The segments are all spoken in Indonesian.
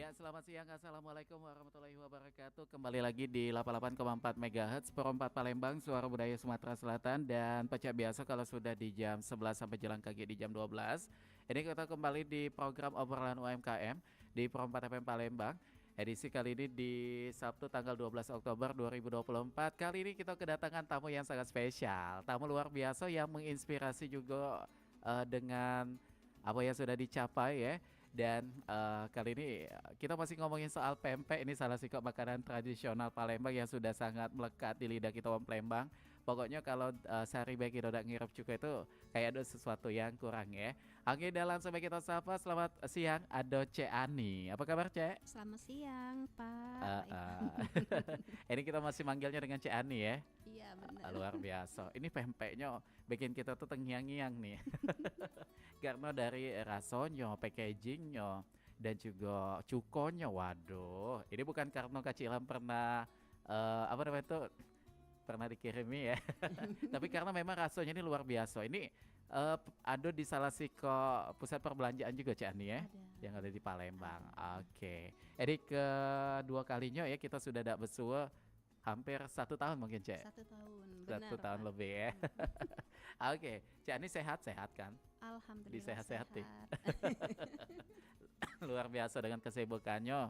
Ya, selamat siang. Assalamualaikum warahmatullahi wabarakatuh. Kembali lagi di 88,4 MHz Pro 4 Palembang, Suara Budaya Sumatera Selatan. Dan pecah biasa kalau sudah di jam 11 sampai jalan kaki di jam 12. Ini kita kembali di program obrolan UMKM di Pro 4 FM Palembang. Edisi kali ini di Sabtu tanggal 12 Oktober 2024. Kali ini kita kedatangan tamu yang sangat spesial. Tamu luar biasa yang menginspirasi juga dengan apa yang sudah dicapai ya. Dan kali ini kita masih ngomongin soal pempek. Ini salah satu makanan tradisional Palembang yang sudah sangat melekat di lidah kita orang Palembang. Pokoknya kalau sehari baik kita udah ngirap juga itu kayak ada sesuatu yang kurang ya. Oke, dan langsung kita sapa. Selamat siang, Ado Ce Ani. Apa kabar, Ce? Selamat siang, Pak. Eh, eh. Ini kita masih manggilnya dengan Ce Ani ya. Iya, benar. Luar biasa. Ini pempeknya bikin kita tuh terngiang-ngiang nih. Karena dari rasanya, packagingnya, dan juga cukonya. Waduh, ini bukan karena Kacilan pernah apa namanya itu pernah dikirimi ya. Tapi karena memang rasanya ini luar biasa. Ini ada di salah satu pusat perbelanjaan juga, Cak Ani ya, Ada. yang ada di Palembang. Ada. Oke. Jadi kedua kalinya ya kita sudah ada bersua hampir 1 tahun mungkin, Cek. 1 tahun, benar, 1 tahun Pak. lebih ya. Oke, Cak Ani sehat-sehat kan? Alhamdulillah Disehat-sehat nih. sehat. Luar biasa dengan kesibukannya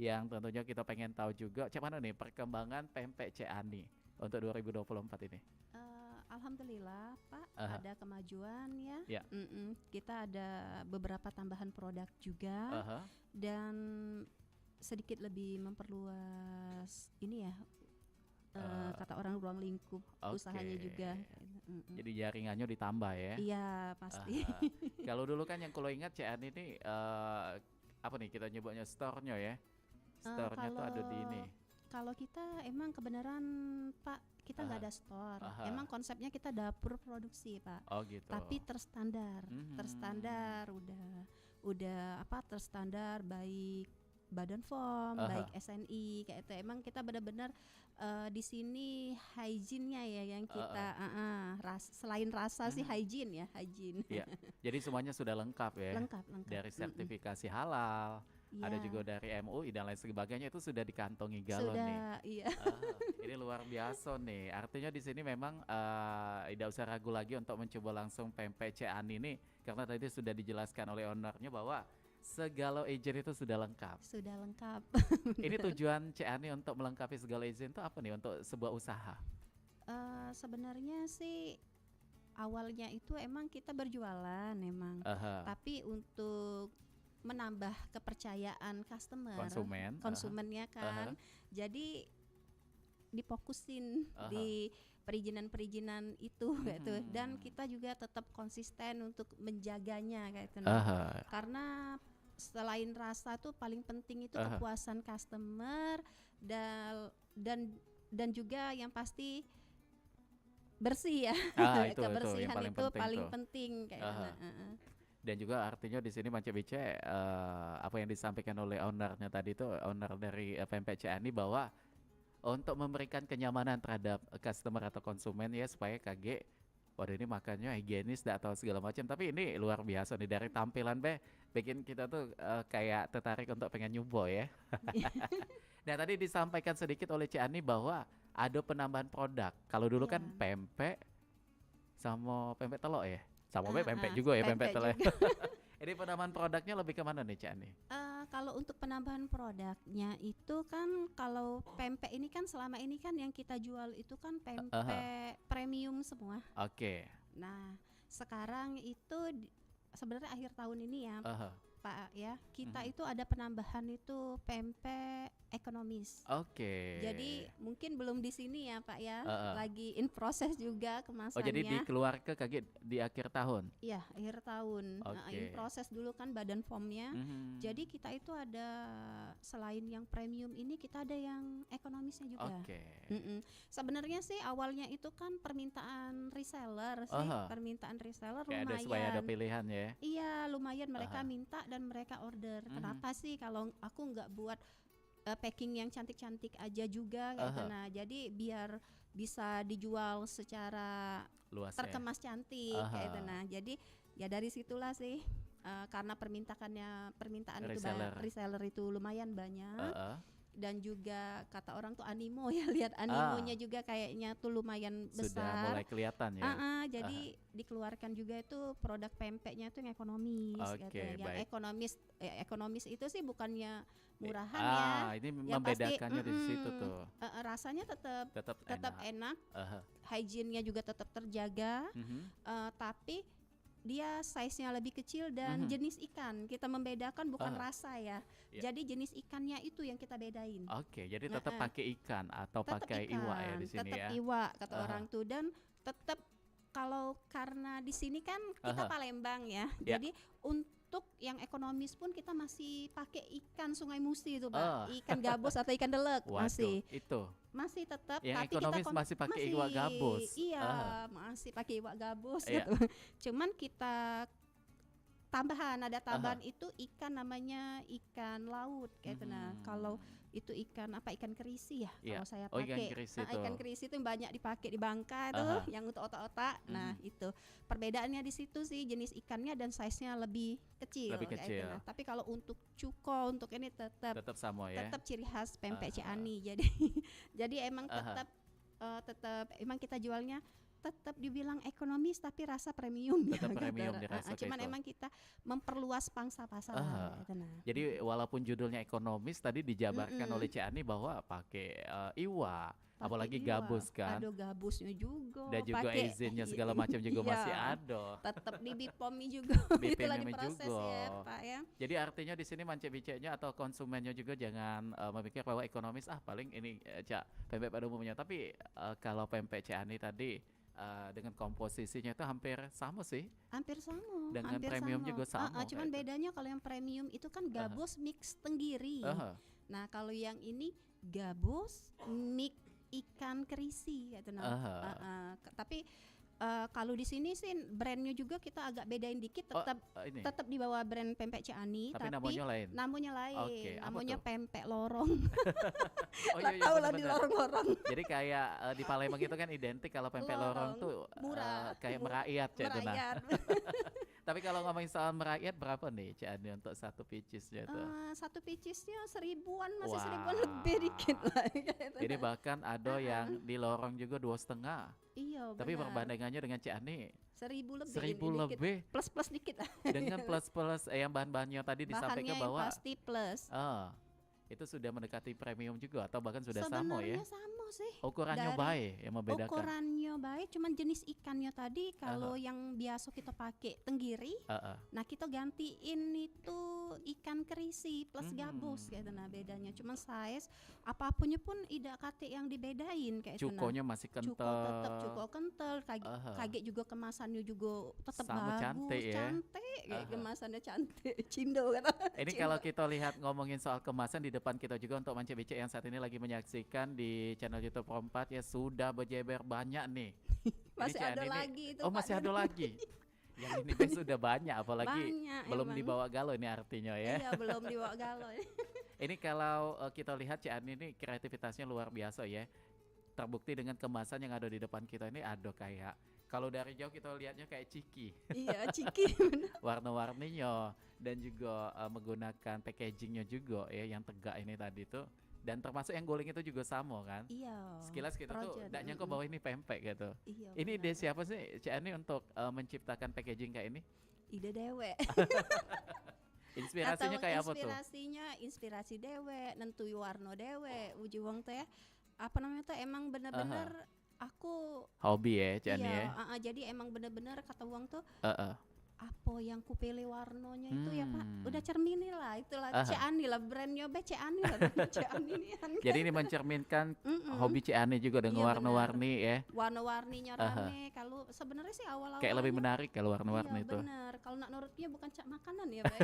yang tentunya kita pengen tahu juga. Cak mana nih perkembangan pempek Cak Ani untuk 2024 ini? Alhamdulillah, Pak, Aha. ada kemajuan ya. Ya. Kita ada beberapa tambahan produk juga Aha. dan sedikit lebih memperluas ini ya. Kata orang ruang lingkup Oke. usahanya juga. Jadi jaringannya ditambah ya. Iya, pasti. Aha. Kalau dulu kan yang kalau ingat Cak Ani ini apa nih kita nyebutnya store-nya ya. Store-nya tuh ada di ini. Kalau kita emang kebenaran, Pak, kita nggak Aha. ada store. Aha. Emang konsepnya kita dapur produksi, Pak. Oh gitu. Tapi terstandar, Mhm. terstandar udah apa terstandar baik Badan POM, Aha. baik SNI kayak itu. Emang kita benar-benar di sini hygiene-nya ya yang kita selain rasa sih hygiene ya, hygiene. Iya. Jadi semuanya sudah lengkap ya. Lengkap, lengkap. Dari sertifikasi halal, ada Iya. juga dari MUI dan lain sebagainya itu sudah dikantongi galon nih. Sudah, iya. Ini luar biasa nih. Artinya di sini memang tidak usah ragu lagi untuk mencoba langsung pempek Cak Ani nih karena tadi sudah dijelaskan oleh ownernya bahwa segala izin itu sudah lengkap. Sudah lengkap. Ini tujuan Cak Ani untuk melengkapi segala izin itu apa nih untuk sebuah usaha? Sebenarnya sih awalnya itu emang kita berjualan emang, Aha. tapi untuk menambah kepercayaan konsumennya kan, jadi difokusin di perizinan-perizinan itu gitu, dan kita juga tetap konsisten untuk menjaganya kayak itu. Aha. Karena selain rasa tuh paling penting itu kepuasan customer dan juga yang pasti bersih ya. Itu yang Kebersihan paling itu penting paling tuh. penting kayak Dan juga artinya di sini Manca Bice apa yang disampaikan oleh ownernya tadi itu owner dari pempek Cak Ani bahwa untuk memberikan kenyamanan terhadap customer atau konsumen ya supaya kaget waduh ini makannya higienis atau segala macam, tapi ini luar biasa nih dari tampilan bikin kita tuh kayak tertarik untuk pengen nyoba ya. Nah tadi disampaikan sedikit oleh Cak Ani bahwa ada penambahan produk. Kalau dulu kan Iya. pempek sama pempek telur ya. Sama pempek Ah, juga ya pempek pempek telur. juga. Ini penambahan produknya lebih kemana nih Cak Ani? Kalau untuk penambahan produknya itu kan kalau pempek ini kan selama ini kan yang kita jual itu kan pempek premium semua. Oke. Nah, sekarang itu sebenarnya akhir tahun ini ya, Pak ya, kita itu ada penambahan itu pempek ekonomis. Oke. Jadi mungkin belum di sini ya, Pak ya, lagi in proses juga Oh jadi kemasannya. dikeluarkan kaget di akhir tahun. Iya, akhir tahun. Oke. In proses dulu kan Badan POM-nya. Jadi kita itu ada selain yang premium ini kita ada yang ekonomisnya juga. Oke. Sebenarnya sih awalnya itu kan permintaan reseller sih, permintaan reseller Kayak ada lumayan. supaya ada pilihan ya. Iya, lumayan mereka minta dan mereka order. Kenapa sih kalau aku nggak buat packing yang cantik-cantik aja juga kayak gitu. Nah, jadi biar bisa dijual secara Luas terkemas cantik kayak gitu. Nah, jadi ya dari situlah sih karena permintaan itu Reseller. reseller itu lumayan banyak. Heeh. Dan juga kata orang tuh animo ya, lihat Ah, animonya juga kayaknya tuh lumayan sudah besar. mulai kelihatan ya. Jadi dikeluarkan juga itu produk pempeknya itu yang ekonomis gitu. Oke, Yang baik. ekonomis itu sih bukannya murahan ya. Ini Yang pasti membedakannya di situ tuh. rasanya tetap Tetap tetap enak. enak, Aha. hygiene-nya juga tetap terjaga, Mhm. tapi dia size-nya lebih kecil dan Mhm. jenis ikan. Kita membedakan bukan Ah, rasa ya. ya. Jadi jenis ikannya itu yang kita bedain. Oke, jadi tetap Heeh. pakai ikan atau Tetap pakai iwa ya ikan, di sini tetap ya. iwa kata Aha. orang tuh, dan tetap kalau karena di sini kan kita Aha. Palembang ya. Ya. Jadi untuk yang ekonomis pun kita masih pakai ikan Sungai Musi itu, Pak. Oh. Ikan gabus atau ikan delek Waduh, itu. masih tetap, Yang tapi ekonomis kita masih pakai iwa gabus. Iya, Aha. masih pakai iwa gabus Iya. gitu. Cuman kita ada tambahan itu ikan namanya ikan laut kayak gitu. Nah, kalau itu ikan kerisi ya Iya. kalau saya Oh, ikan pakai. keris Nah, itu. ikan kerisi itu banyak dipakai di Bangka tuh, Aha. yang untuk otak-otak. Nah, itu perbedaannya di situ sih, jenis ikannya dan size-nya lebih kecil. Lebih kayak kecil. gitu. Nah, tapi kalau untuk cuko, untuk ini tetap Tetap sama ya. tetap ciri khas pempek Aha. Ciani. Jadi jadi emang Aha. tetap emang kita jualnya tetap dibilang ekonomis tapi rasa premium ya, Tetap kata premium orang. dirasa Cuman gitu. emang kita memperluas pangsa pasar Aha. gitu. Nah. Jadi walaupun judulnya ekonomis tadi dijabarkan Mm-mm. oleh Cik Ani bahwa pakai iwa, Pakai apalagi iwa, gabus kan. ada gabusnya juga, Dan juga pakai izinnya segala macam juga iya, masih ada. tetap di BPOM juga itulah BPOM-nya diproses juga. ya Pak ya. Jadi artinya di sini mancik-biciknya atau konsumennya juga jangan memikir bahwa ekonomis paling ini Cak pempek pada umumnya. Tapi kalau pempek Cik Ani tadi dengan komposisinya itu hampir sama sih. Hampir sama, Dengan hampir premium sama. juga sama Cuman kayak itu. bedanya kalau yang premium itu kan gabus mix tenggiri. Aha. Nah, kalau yang ini gabus mix ikan kerisi gitu. Nah, Aha. tapi kalau di sini sih brandnya juga kita agak bedain dikit, Oh, tetap ini. tetap di bawah brand pempek Ciani, Tapi namanya lain. namanya lain. Oke, apa Namanya tuh? pempek lorong. Oh Lah iya, tahu lah di bener-bener. lorong-lorong. Jadi kayak di Palembang itu kan identik kalau pempek lorong Lorong, tuh murah, kayak merakyat Cak itu. Nah. Merayat. Tapi kalau ngomongin soal merakyat berapa nih Cak Ani untuk satu picisnya tuh? Satu picisnya seribuan, masih Wah. seribuan lebih dikit lah. Gitu. Jadi bahkan ada yang di lorong juga 2,5. Iya, Tapi benar. perbandingannya dengan Cik Ani 1000 lebih. 1000 ini dikit. lebih Plus dikit lah. dengan plus-plus yang bahan-bahannya tadi Bahannya disampaikan yang bahwa pasti plus. itu sudah mendekati premium juga atau bahkan sudah sama ya. Sebenarnya sama sih. Ukurannya Dari baik yang membedakan. Ukurannya baik, cuman jenis ikannya tadi kalau yang biasa kita pakai tenggiri, nah kita gantiin itu ikan kerisi plus gabus gitu. Nah, bedanya cuman size apapunnya pun tidak kate yang dibedain kayak itu. Cukonya masih kental. Cuko tetap cuko kental, kaget juga kemasannya juga tetap Sama bagus, cantik ya. cantik kayak kemasannya cantik. Cindo kan. Ini kalau kita lihat ngomongin soal kemasan di depan kita juga untuk Mancik Bicik yang saat ini lagi menyaksikan di channel YouTube Pro 4 ya sudah berjeber banyak nih. Masih Ini Cik ada Ani lagi nih, itu. oh Pak. masih ada lagi. Yang ini teh sudah banyak apalagi Banyak, belum emang. dibawa galau ini artinya ya. Iya, belum dibawa galau. Ini kalau kita lihat Cik Ani ini kreativitasnya luar biasa ya. Terbukti dengan kemasan yang ada di depan kita ini ada kayak kalau dari jauh kita lihatnya kayak ciki. Iya, ciki. Warna-warninya dan juga menggunakan packagingnya juga ya yang tegak ini tadi tuh. Dan termasuk yang guling itu juga sama kan. Iya. Sekilas kita tuh Projen, tidak nyangka bahwa ini pempek gitu. Iya, Ini benar. ide siapa sih Cik Ani untuk menciptakan packaging kayak ini? Ide dewe. Inspirasinya Atau kayak apa tuh? inspirasi dewe, nentui warna dewe, uji wong teh apa namanya tuh emang bener-bener aku Hobi ya Cik Ani ya. iya, jadi emang bener-bener kata uang tuh Heeh. apa yang kupilih warnanya itu ya Pak, Hmm. udah cermini lah itulah Aha. Cik Ani lah, brandnya Cik Ani lah. Cik Ani nih kan. Jadi ini mencerminkan Mm-mm. hobi Cik Ani juga dengan Iya, warna-warni ya. Warna-warninya Aha. rame. Kalau sebenarnya sih awal-awal Kayak lebih menarik kalau warna-warni iya, itu. bener. Kalau nak nurutnya bukan cak makanan ya, Pak.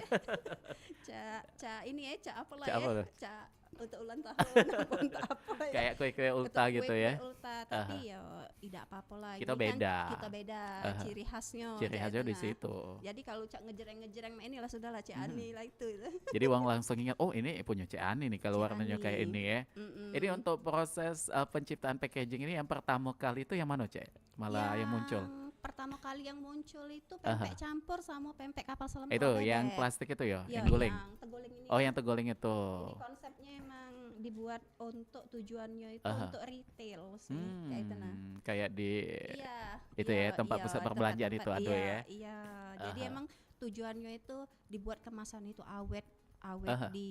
Ya. Cak ini ya, cak apa lah Cak ya? apa tuh? Cak untuk ulang tahun apa untuk apa ya? Kayak kue-kue ulta Untuk gitu kue-kue ya. ulta, tapi ya tidak apa-apa lah. Kita Ini kan beda. kita beda, Aha. ciri khasnya. Ciri kayak khasnya itu, di nah. situ. Jadi kalau cak ngejreng-ngejreng inilah sudahlah Cik Ani lah itu. Jadi uang langsung ingat, oh ini punya Cik Ani nih kalau Cik warnanya Ani. kayak ini ya. Mm-mm. Ini untuk proses penciptaan packaging ini yang pertama kali itu yang mana Cik? Malah yang muncul. pertama kali yang muncul itu Aha. pempek campur sama pempek kapal selam Itu Pak yang Bebek. plastik itu ya, Ya, yang guling. yang tegoling ini Oh, ya. yang tegoling itu. Ini konsepnya emang dibuat untuk tujuannya itu Aha. untuk retail sih, kayak itu nah. Kayak di Iya, itu iya, ya tempat iya, pusat perbelanjaan tempat-tempat, itu ada iya, ya. iya. Jadi Aha. emang tujuannya itu dibuat kemasan itu awet, awet Aha. di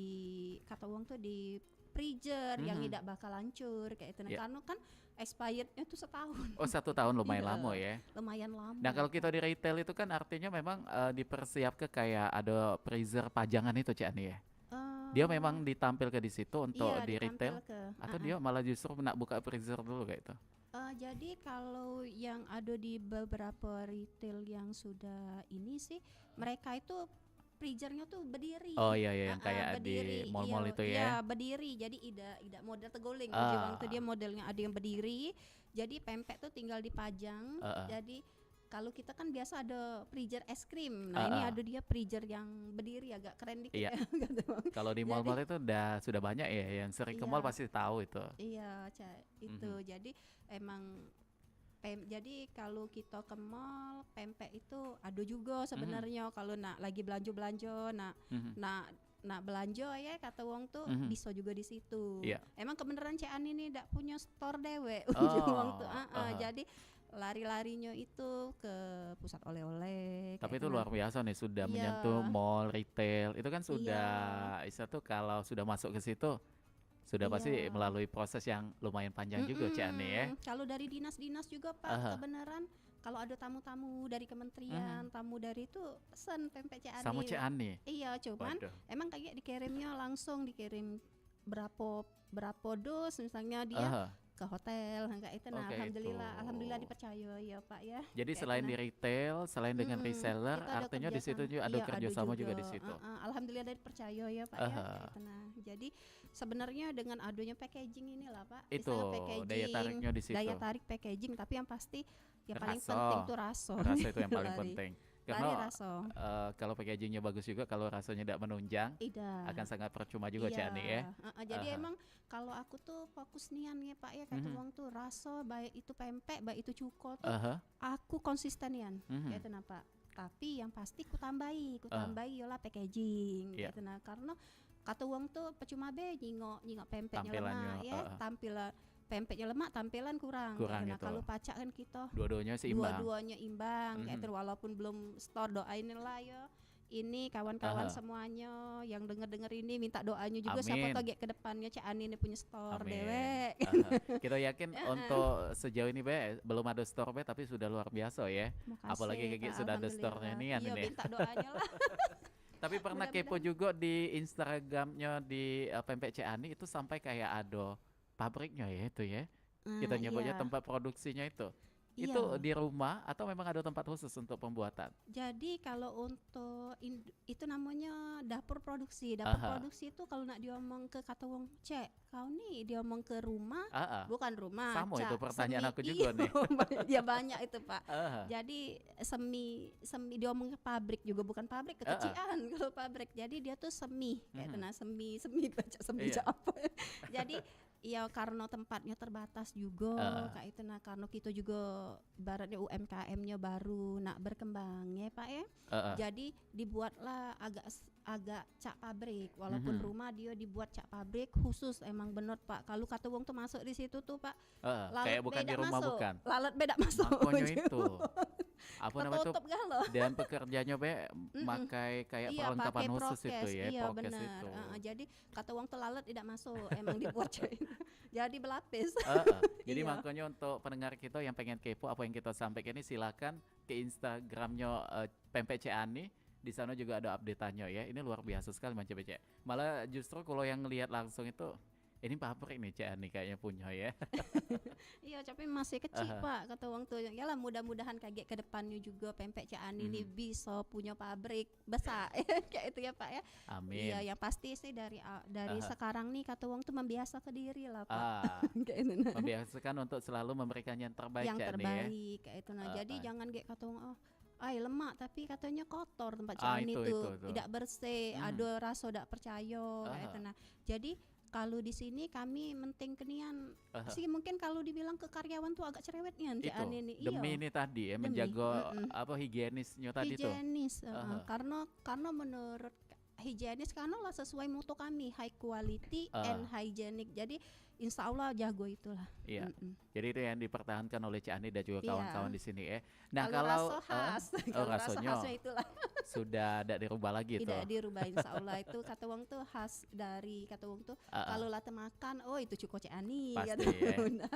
kata uang tuh di freezer yang Mhm. tidak bakal hancur kayak itu. Nah, Ya. karena kan expirednya tuh setahun. Oh, 1 tahun lumayan Iya, lama ya. lumayan Nah, lama kalau Pak. kita di retail itu kan artinya memang dipersiapkan kayak ada freezer pajangan itu Cik Ani ya. Dia Eh, memang ditampilkan di situ untuk iya di ditampil retail ke. atau dia malah justru nak buka freezer dulu kayak itu. Jadi kalau yang ada di beberapa retail yang sudah ini sih, mereka itu freezernya tuh Oh berdiri. iya iya yang kayak di Berdiri, mall-mall iya, itu iya ya. berdiri. Jadi tidak model tegoling. Jiwang tuh dia Ah, modelnya ada yang berdiri. Jadi pempek tuh tinggal dipajang. ah, ah, Jadi kalau kita kan biasa ada freezer es krim. Nah ah, ini ah. ada dia freezer yang berdiri agak keren dikit Iya, ya. Gitu, Bang. kalau di Jadi mall-mall itu sudah banyak ya yang sering ke mall iya, pasti tahu itu. iya, itu. Mhm, Jadi emang jadi kalau kita ke mall pempek itu ada juga mhm, sebenarnya kalau nak lagi belanja nak mhm, nak nak belanja ya kata wong tuh mhm. bisa juga di situ. Iya. Emang kebenaran Cik Ani ini ndak punya store dewe ujung wong tuh. Oh, aha. Jadi lari-larinya itu ke pusat oleh-oleh kayak Tapi itu itu nah. luar biasa nih sudah Iya, menyentuh mall, retail. Itu kan iya, sudah Isa tuh kalau sudah masuk ke situ sudah pasti iya. melalui proses yang lumayan panjang juga Cik Ani ya. Kalau dari dinas-dinas juga Pak, Aha. kebenaran kalau ada tamu-tamu dari Mhm. kementerian, tamu dari itu pesen pempek Cik Sama Ani. Cik Ani. Iya, cuman Waduh. emang kayak dikirimnya langsung dikirim berapa berapa dos misalnya dia Aha. ke hotel enggak itu nah Oke itu. alhamdulillah dipercaya ya Pak ya Jadi kayak itu selain nah. di retail, selain dengan reseller, Kita ada artinya di situ kerjasama, juga ada iya ada kerjasama juga, juga di situ. alhamdulillah dari percaya ya Pak ya kayak Aha. itu nah. Jadi sebenarnya dengan adanya packaging inilah Pak, Itu istilah daya packaging, tariknya di situ. daya tarik packaging, tapi yang pasti yang paling Rasa, penting tuh rasa. rasa itu yang paling Lari, penting. lari Karena rasa. kalau packagingnya bagus juga, kalau rasanya tidak menunjang, Ida. akan sangat percuma juga Iya, Cik Ani ya. jadi Aha. emang kalau aku tuh fokus nian ya Pak ya kata Mhm. uang tuh rasa baik itu pempek baik itu cuko tuh Aha. aku konsisten nian Mhm. kayak itu nah Pak. Tapi yang pasti ku Ah, tambahi yola packaging iya, kayak itu nah karena kata uang tuh percuma be nyingok nyingok pempeknya tampilannya lemak ya tampilan pempeknya lemak tampilan kurang kayak kurang itu nah itu. kalau pacak kan kita Dua-duanya seimbang. dua-duanya imbang kayak Mhm. itu walaupun belum store doain lah ya ini kawan-kawan Aha. semuanya yang denger-denger ini minta doanya juga siapa Amin. tahu ke depannya Cak Ani ini punya store Amin. dewek. Aha. Kita yakin Heeh. untuk sejauh ini Be, belum ada store Be, tapi sudah luar biasa ya. Apalagi Makasih kayak Pak, gitu sudah ada store-nya alhamdulillah. nih Iya ini. minta doanya lah. Tapi pernah kepo Mudah-mudahan. juga di Instagramnya di Pempek Cik Ani itu sampai kayak ada pabriknya ya itu ya. Kita nyebutnya Iya, tempat produksinya itu. Itu iya. di rumah atau memang ada tempat khusus untuk pembuatan? Jadi kalau untuk itu namanya dapur produksi. Dapur Aha. produksi itu kalau nak diomong ke kata wong cek, kau nih diomong ke rumah, Ah, ah. bukan rumah, Sama itu cak pertanyaan semi. aku juga nih. Iya banyak itu Pak. Aha. Jadi semi semi diomong ke pabrik juga bukan pabrik Ah, ah. kekecian kalau pabrik. Jadi dia tuh semi kayak Mhm. nah semi semi baca semi Iya. apa. Jadi ya karena tempatnya terbatas juga Ah, kayak itu nah karena kita juga ibaratnya UMKM-nya baru nak berkembang ya Pak ya. ah, ah. Jadi dibuatlah agak cak pabrik walaupun Mhm. rumah dia dibuat cak pabrik khusus emang bener Pak. Kalau kata wong tuh masuk di situ tuh Pak Ah, lalat kayak bukan di beda rumah masuk. bukan. Lalat beda masuk. Makanya itu. Apa namanya itu? Ketutup galau. Dan pekerjanya Be pakai kayak Iya, perlengkapan pakai khusus itu prokes. ya, Iya, prokes benar. itu. Jadi kata uang telalat tidak masuk, emang dibuat itu. Jadi berlapis. Heeh. Jadi Iya. makanya untuk pendengar kita yang pengen kepo apa yang kita sampaikan ini silakan ke Instagramnya Pempek Cik Ani. Di sana juga ada update-nya ya. Ini luar biasa sekali Mas Cek. Malah justru kalau yang lihat langsung itu ini pabrik nih Cik Ani kayaknya punya ya. Iya, tapi masih kecil Aha. Pak. Kata uang tuh, ya lah mudah-mudahan kaget ke depannya juga pempek Cak Ani ini Mhm. bisa punya pabrik besar. Kayak itu ya Pak ya. Amin. Iya, yang pasti sih dari Aha. sekarang nih kata uang tuh membiasa ke diri lah Pak. Ah, Kayak itu nah. membiasakan untuk selalu memberikan yang terbaik Yang Cik Ani ya. terbaik kayak itu nah. Jadi Ah. jangan kayak kata uang lemak tapi katanya kotor tempat Ah, Cak Ani itu, tuh itu. tidak bersih, Mhm. ada rasa tidak percaya kayak Aha. itu nah. Jadi Kalau di sini kami menting kenian Aha. sih, mungkin kalau dibilang ke karyawan tuh agak cerewetnya Cik Itu Ani ini. demi Iya, ini tadi ya demi menjaga apa higienisnya tadi tuh. higienis, Aha. karena menurut higienis karena lah sesuai mutu kami high quality Ah, and hygienic. Jadi insya Allah jago itulah. iya. Mm-mm. Jadi itu yang dipertahankan oleh Cik Ani dan juga kawan-kawan Iya. di sini ya. Nah Kalau kalau rasa khas, oh kalau rasa rasanya khasnya itulah sudah tidak dirubah lagi tidak tuh. dirubah insya Allah. Itu kata wong tuh khas dari kata wong tuh, Ah, ah, kalau late makan oh itu cuko Cik Ani pasti kata ya. bunda.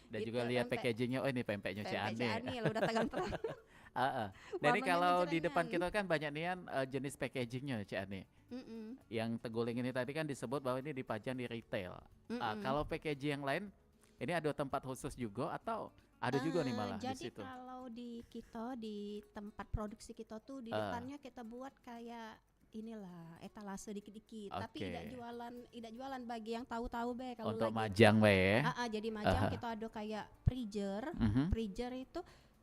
Dan Itu juga lihat pempek packagingnya, oh ini pempeknya Cik pempek Cik Ani. Ani lo udah tegang terang. Ah, ah. Nah ini Warnanya kalau di depan menjerengan. kita kan banyak nian jenis packagingnya Cik Ani. Mm-mm. Yang teguling ini tadi kan disebut bahwa ini dipajang di retail. Mm-mm. Kalau packaging yang lain, ini ada tempat khusus juga atau ada juga nih malah di Jadi situ? kalau di kita di tempat produksi kita tuh di Ah, depannya kita buat kayak inilah etalase dikit-dikit, tapi oke. tidak jualan bagi yang tahu-tahu be kalau Untuk lagi majang be ya. jadi majang Aha. kita ada kayak freezer. Mhm. Freezer itu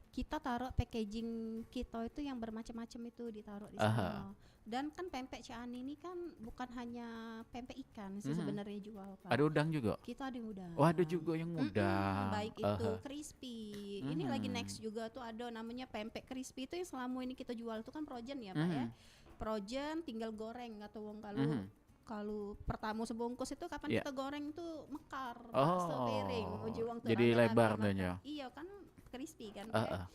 kita taruh packaging kita itu yang bermacam-macam itu ditaruh di Aha. sana. Dan kan pempek Cian ini kan bukan hanya pempek ikan sih Mhm. sebenarnya jual Pak. Ada udang juga. Kita ada yang udah. Oh ada juga yang udang. Baik itu Aha. crispy. Ini lagi Mhm. next juga tuh ada namanya pempek crispy itu yang selama ini kita jual tuh kan frozen ya Pak ya. Mhm. Frozen tinggal goreng atau wong kalau Mhm. kalau pertama sebungkus itu kapan Iya. kita goreng tuh mekar Pak, Oh, sepiring ujung tuh jadi rame-rame lebar makan. tuhnya. Iya kan crispy kan Ah, Pak. ah.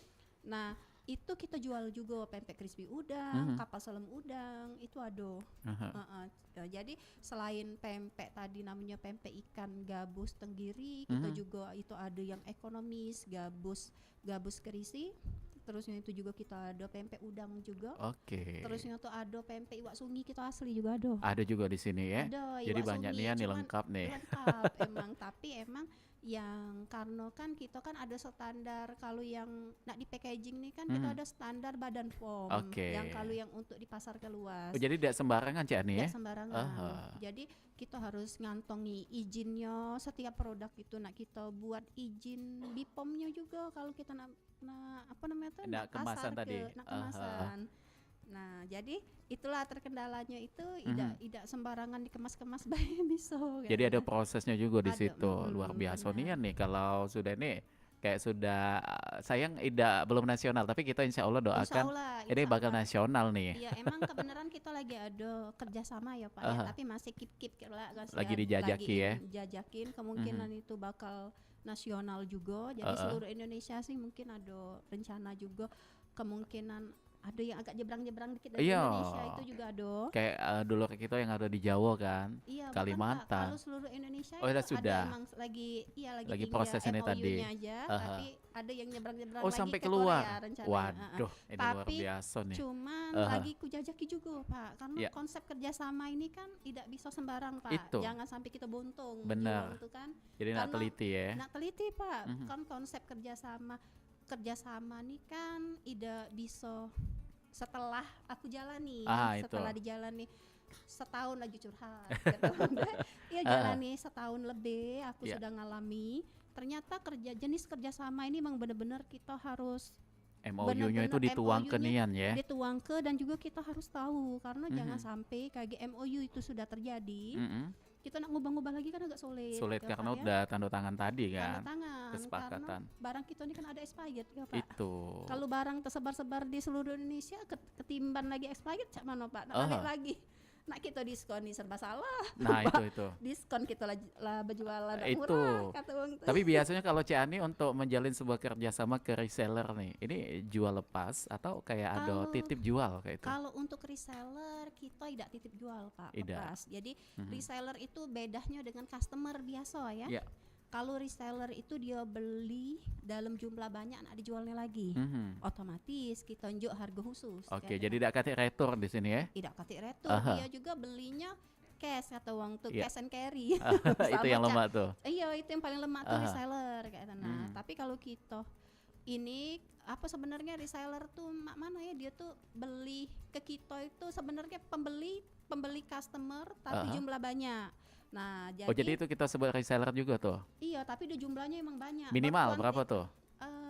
Nah itu kita jual juga pempek crispy udang, Mhm. kapal selam udang itu ada. Aha. Jadi selain pempek tadi namanya pempek ikan gabus tenggiri, kita Mhm. juga itu ada yang ekonomis, gabus gabus kerisi. Terusnya itu juga kita ada pempek udang juga. Oke. Terusnya tuh ada pempek iwak sungi kita asli juga ada. Ada juga di sini ya. Ada Jadi iwak banyak sungi, nih yang cuman lengkap nih. lengkap emang, tapi emang yang karena kan kita kan ada standar kalau yang nak di packaging nih kan kita Mhm. ada standar badan POM Oke. yang kalau yang untuk di pasar keluas. Oh, jadi tidak sembarangan Cik Ani ya? Tidak sembarangan. Aha. Jadi kita harus ngantongi izinnya setiap produk itu nak kita buat izin BPOM-nya juga kalau kita nak apa namanya tuh Nak kemasan pasar tadi. nak Aha. kemasan. Nah, jadi itulah terkendalanya itu tidak sembarangan dikemas-kemas baik bisa. Jadi ada prosesnya juga di Ada, situ. Luar biasa benar. nih kalau sudah nih kayak sudah sayang belum nasional tapi kita insya Allah Insya doakan Allah, ini insya bakal Allah. nasional nih. Iya, emang kebenaran kita lagi ada kerjasama ya Pak ya, Aha. tapi masih keep Lagi dijajaki ya. Jajakin kemungkinan itu bakal nasional juga. Jadi seluruh Indonesia sih mungkin ada rencana juga, kemungkinan ada yang agak jebrang-jebrang dikit dari Iya. Indonesia itu juga ada. Kayak dulu kita yang ada di Jawa kan. Iya, bukan, Pak. Kalimantan. Kalau seluruh Indonesia Oh, itu sudah. ada emang lagi Lagi tinggal proses ini tadi. MOU-nya aja, Aha. tapi ada yang nyebrang-nyebrang Oh lagi sampai ke keluar. Korea rencananya. Waduh, ini luar Tapi biasa nih. Cuman Aha. lagi kujajaki juga Pak, karena Iya. konsep kerjasama ini kan tidak bisa sembarang Pak. Itu. Jangan sampai kita buntung. Benar. jual tuh kan. Jadi nak karena- teliti ya. Nak teliti Pak, Mhm. kan konsep kerjasama nih kan tidak bisa setelah aku jalani, Itu. setelah dijalani setahun lagi curhat gitu. Iya jalani setahun lebih aku Iya. sudah ngalami, ternyata jenis kerjasama ini memang benar-benar kita harus MOU-nya itu benar-benar dituang ke MOU-nya nian ya. dituang ke, dan juga kita harus tahu karena jangan Mhm. sampai kayak MOU itu sudah terjadi, Mm-mm. kita nak ngubah-ngubah lagi kan agak sulit. Sulit ya, karena Pak, ya. udah tanda tangan tadi Tanda kan. tangan, kesepakatan. karena barang kita ini kan ada expired ya Pak. Itu. Kalau barang tersebar-sebar di seluruh Indonesia ketimban lagi expired cak mana Pak? Nak Aha. balik lagi. Nak kita diskon nih serba salah. Nah itu. Diskon kita lah berjualan nak Itu. murah kata wong tuh. Tapi biasanya kalau Cik Ani untuk menjalin sebuah kerjasama ke reseller nih, ini jual lepas atau kayak ada Kalau- titip jual kayak itu? Kalau untuk reseller kita tidak titip jual Pak, Tidak. lepas. Jadi Mhm. reseller itu bedanya dengan customer biasa ya. Ya. Kalau reseller itu dia beli dalam jumlah banyak nak dijualnya lagi. Mhm. Otomatis kita tunjuk harga khusus. Oke, kayak jadi tidak kasih retur di sini ya? tidak katik retur, Aha. dia juga belinya cash atau uang tuh, Iya. cash and carry. Itu yang lemah tuh. Iya, itu yang paling lemah tuh Aha. reseller kayak gitu. Nah, Hmm. tapi kalau kita ini apa sebenarnya reseller tuh mana ya, dia tuh beli ke kita itu sebenarnya pembeli customer tapi Aha. jumlah banyak. Nah, Oh jadi itu kita sebut reseller juga tuh? iya, tapi dia jumlahnya emang banyak. Minimal Berkuanti- berapa tuh?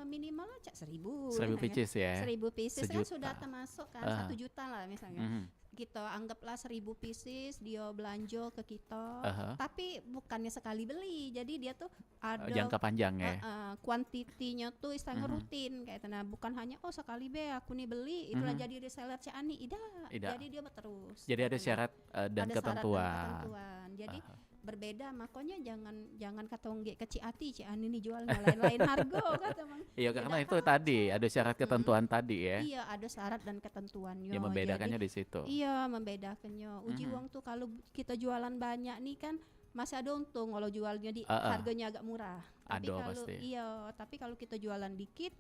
Minimal aja 1.000. 1.000 nah ya. pieces ya? 1.000 pieces kan Sejuta. sudah termasuk kan Aha. 1 juta lah misalnya. Mhm. kita anggaplah 1.000 pieces dia belanja ke kita, tapi bukannya sekali beli, jadi dia tuh ada jangka panjang ya. Kuantitinya tuh istilahnya rutin kayak itu. Nah bukan hanya sekali be aku nih beli itulah jadi reseller Ciani, jadi dia terus. Jadi ada syarat dan ada ketentuan. Syarat dan ketentuan. Jadi berbeda, makanya jangan kata ke Ciani nih jualnya lain-lain harga kata Mang. Iya karena itu tadi ada syarat ketentuan tadi ya. Iya ada syarat dan ketentuannya. Yang membedakannya di situ. Iya membedakannya. Uji uang tuh kalau kita jualan banyak nih kan masih ada untung kalau jualnya di harganya agak murah. Tapi kalau pasti. Iya, tapi kalau kita jualan dikit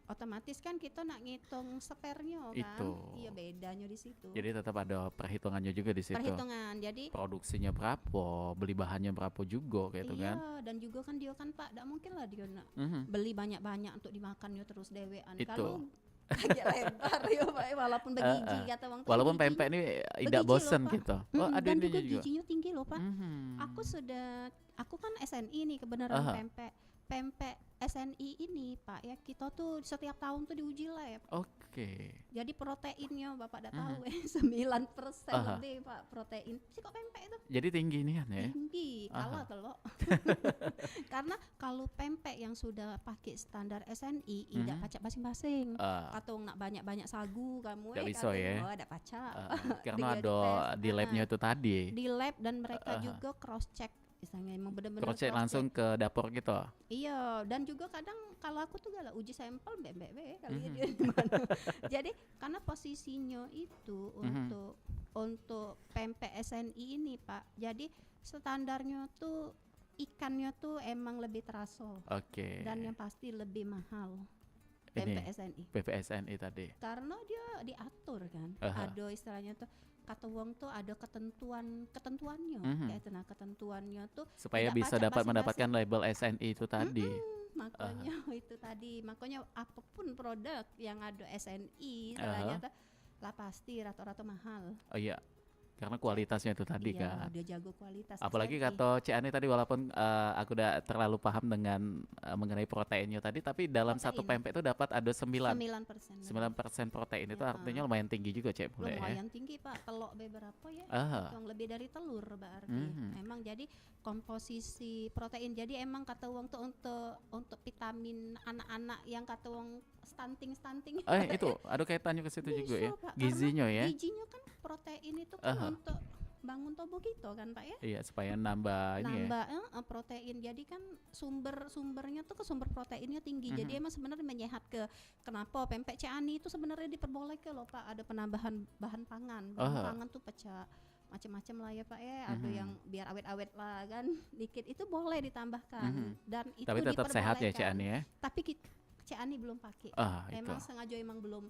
otomatis kan kita nak ngitung spare-nya kan. Iya bedanya di situ. Jadi tetap ada perhitungannya juga di situ. Perhitungan. Jadi produksinya berapa, beli bahannya berapa juga kayak itu kan. Iya, dan juga kan dia kan Pak, tidak mungkin lah dia nak beli banyak-banyak untuk dimakannya terus dewean. Kalau agak lebar ya Pak, walaupun begiji kata Bang. Walaupun pempek ini tidak bosen gitu. Ada dan juga gizinya tinggi loh Pak. Aku kan SNI nih kebenaran pempek SNI ini Pak ya, kita tuh setiap tahun tuh diuji lab. Jadi proteinnya Bapak udah tahu 9% lebih Pak protein. Sih kok pempek itu? Jadi tinggi nih kan ya? Tinggi, kalah telok. Karena kalau pempek yang sudah pakai standar SNI tidak pacak basing-basing. Atau nak banyak-banyak sagu kamu tidak bisa ya? Ada pacak. Karena ada di labnya itu tadi. Di lab dan mereka juga cross check. Misalnya emang benar-benar cross-check langsung ke dapur gitu. Iya, dan juga kadang kalau aku tuh galak uji sampel bebe kali dia gimana. Jadi karena posisinya itu untuk pempek SNI ini Pak. Jadi standarnya tuh ikannya tuh emang lebih terasa. Dan yang pasti lebih mahal. Pempek SNI. Pempek SNI tadi. Karena dia diatur kan. Ada istilahnya tuh kata wong tuh ada ketentuannya kayak itu. Nah ketentuannya tuh supaya bisa dapat mendapatkan label SNI itu tadi. Makanya itu tadi, makanya apapun produk yang ada SNI ternyata lah pasti rata-rata mahal. Oh iya, karena kualitasnya itu tadi kan. Dia jago kualitas. Apalagi kata Ciani tadi, walaupun aku udah terlalu paham dengan mengenai proteinnya tadi, tapi dalam satu pempek itu dapat ada 9% protein. Itu artinya lumayan tinggi juga Cek boleh ya. Lumayan tinggi Pak, telur beberapa ya. Yang lebih dari telur berarti. Emang jadi komposisi protein. Jadi emang kata wong tuh untuk vitamin anak-anak yang kata wong stunting. Itu ada kaitannya ke situ juga ya. Pak, gizinya ya. Gizinya kan protein itu kan untuk bangun tubuh kita kan Pak ya. Iya, supaya nambah protein. Jadi kan sumbernya tuh sumber proteinnya tinggi. Jadi emang sebenarnya menyehat kenapa pempek Ciani itu sebenarnya diperbolehkan loh Pak, ada penambahan bahan pangan. Bahan pangan tuh pecah macam-macam lah ya Pak ya. Ada yang biar awet-awet lah kan. Dikit itu boleh ditambahkan. Dan itu tapi tetap sehat ya Ciani ya. Tapi Ciani belum pakai. Emang sengaja emang belum.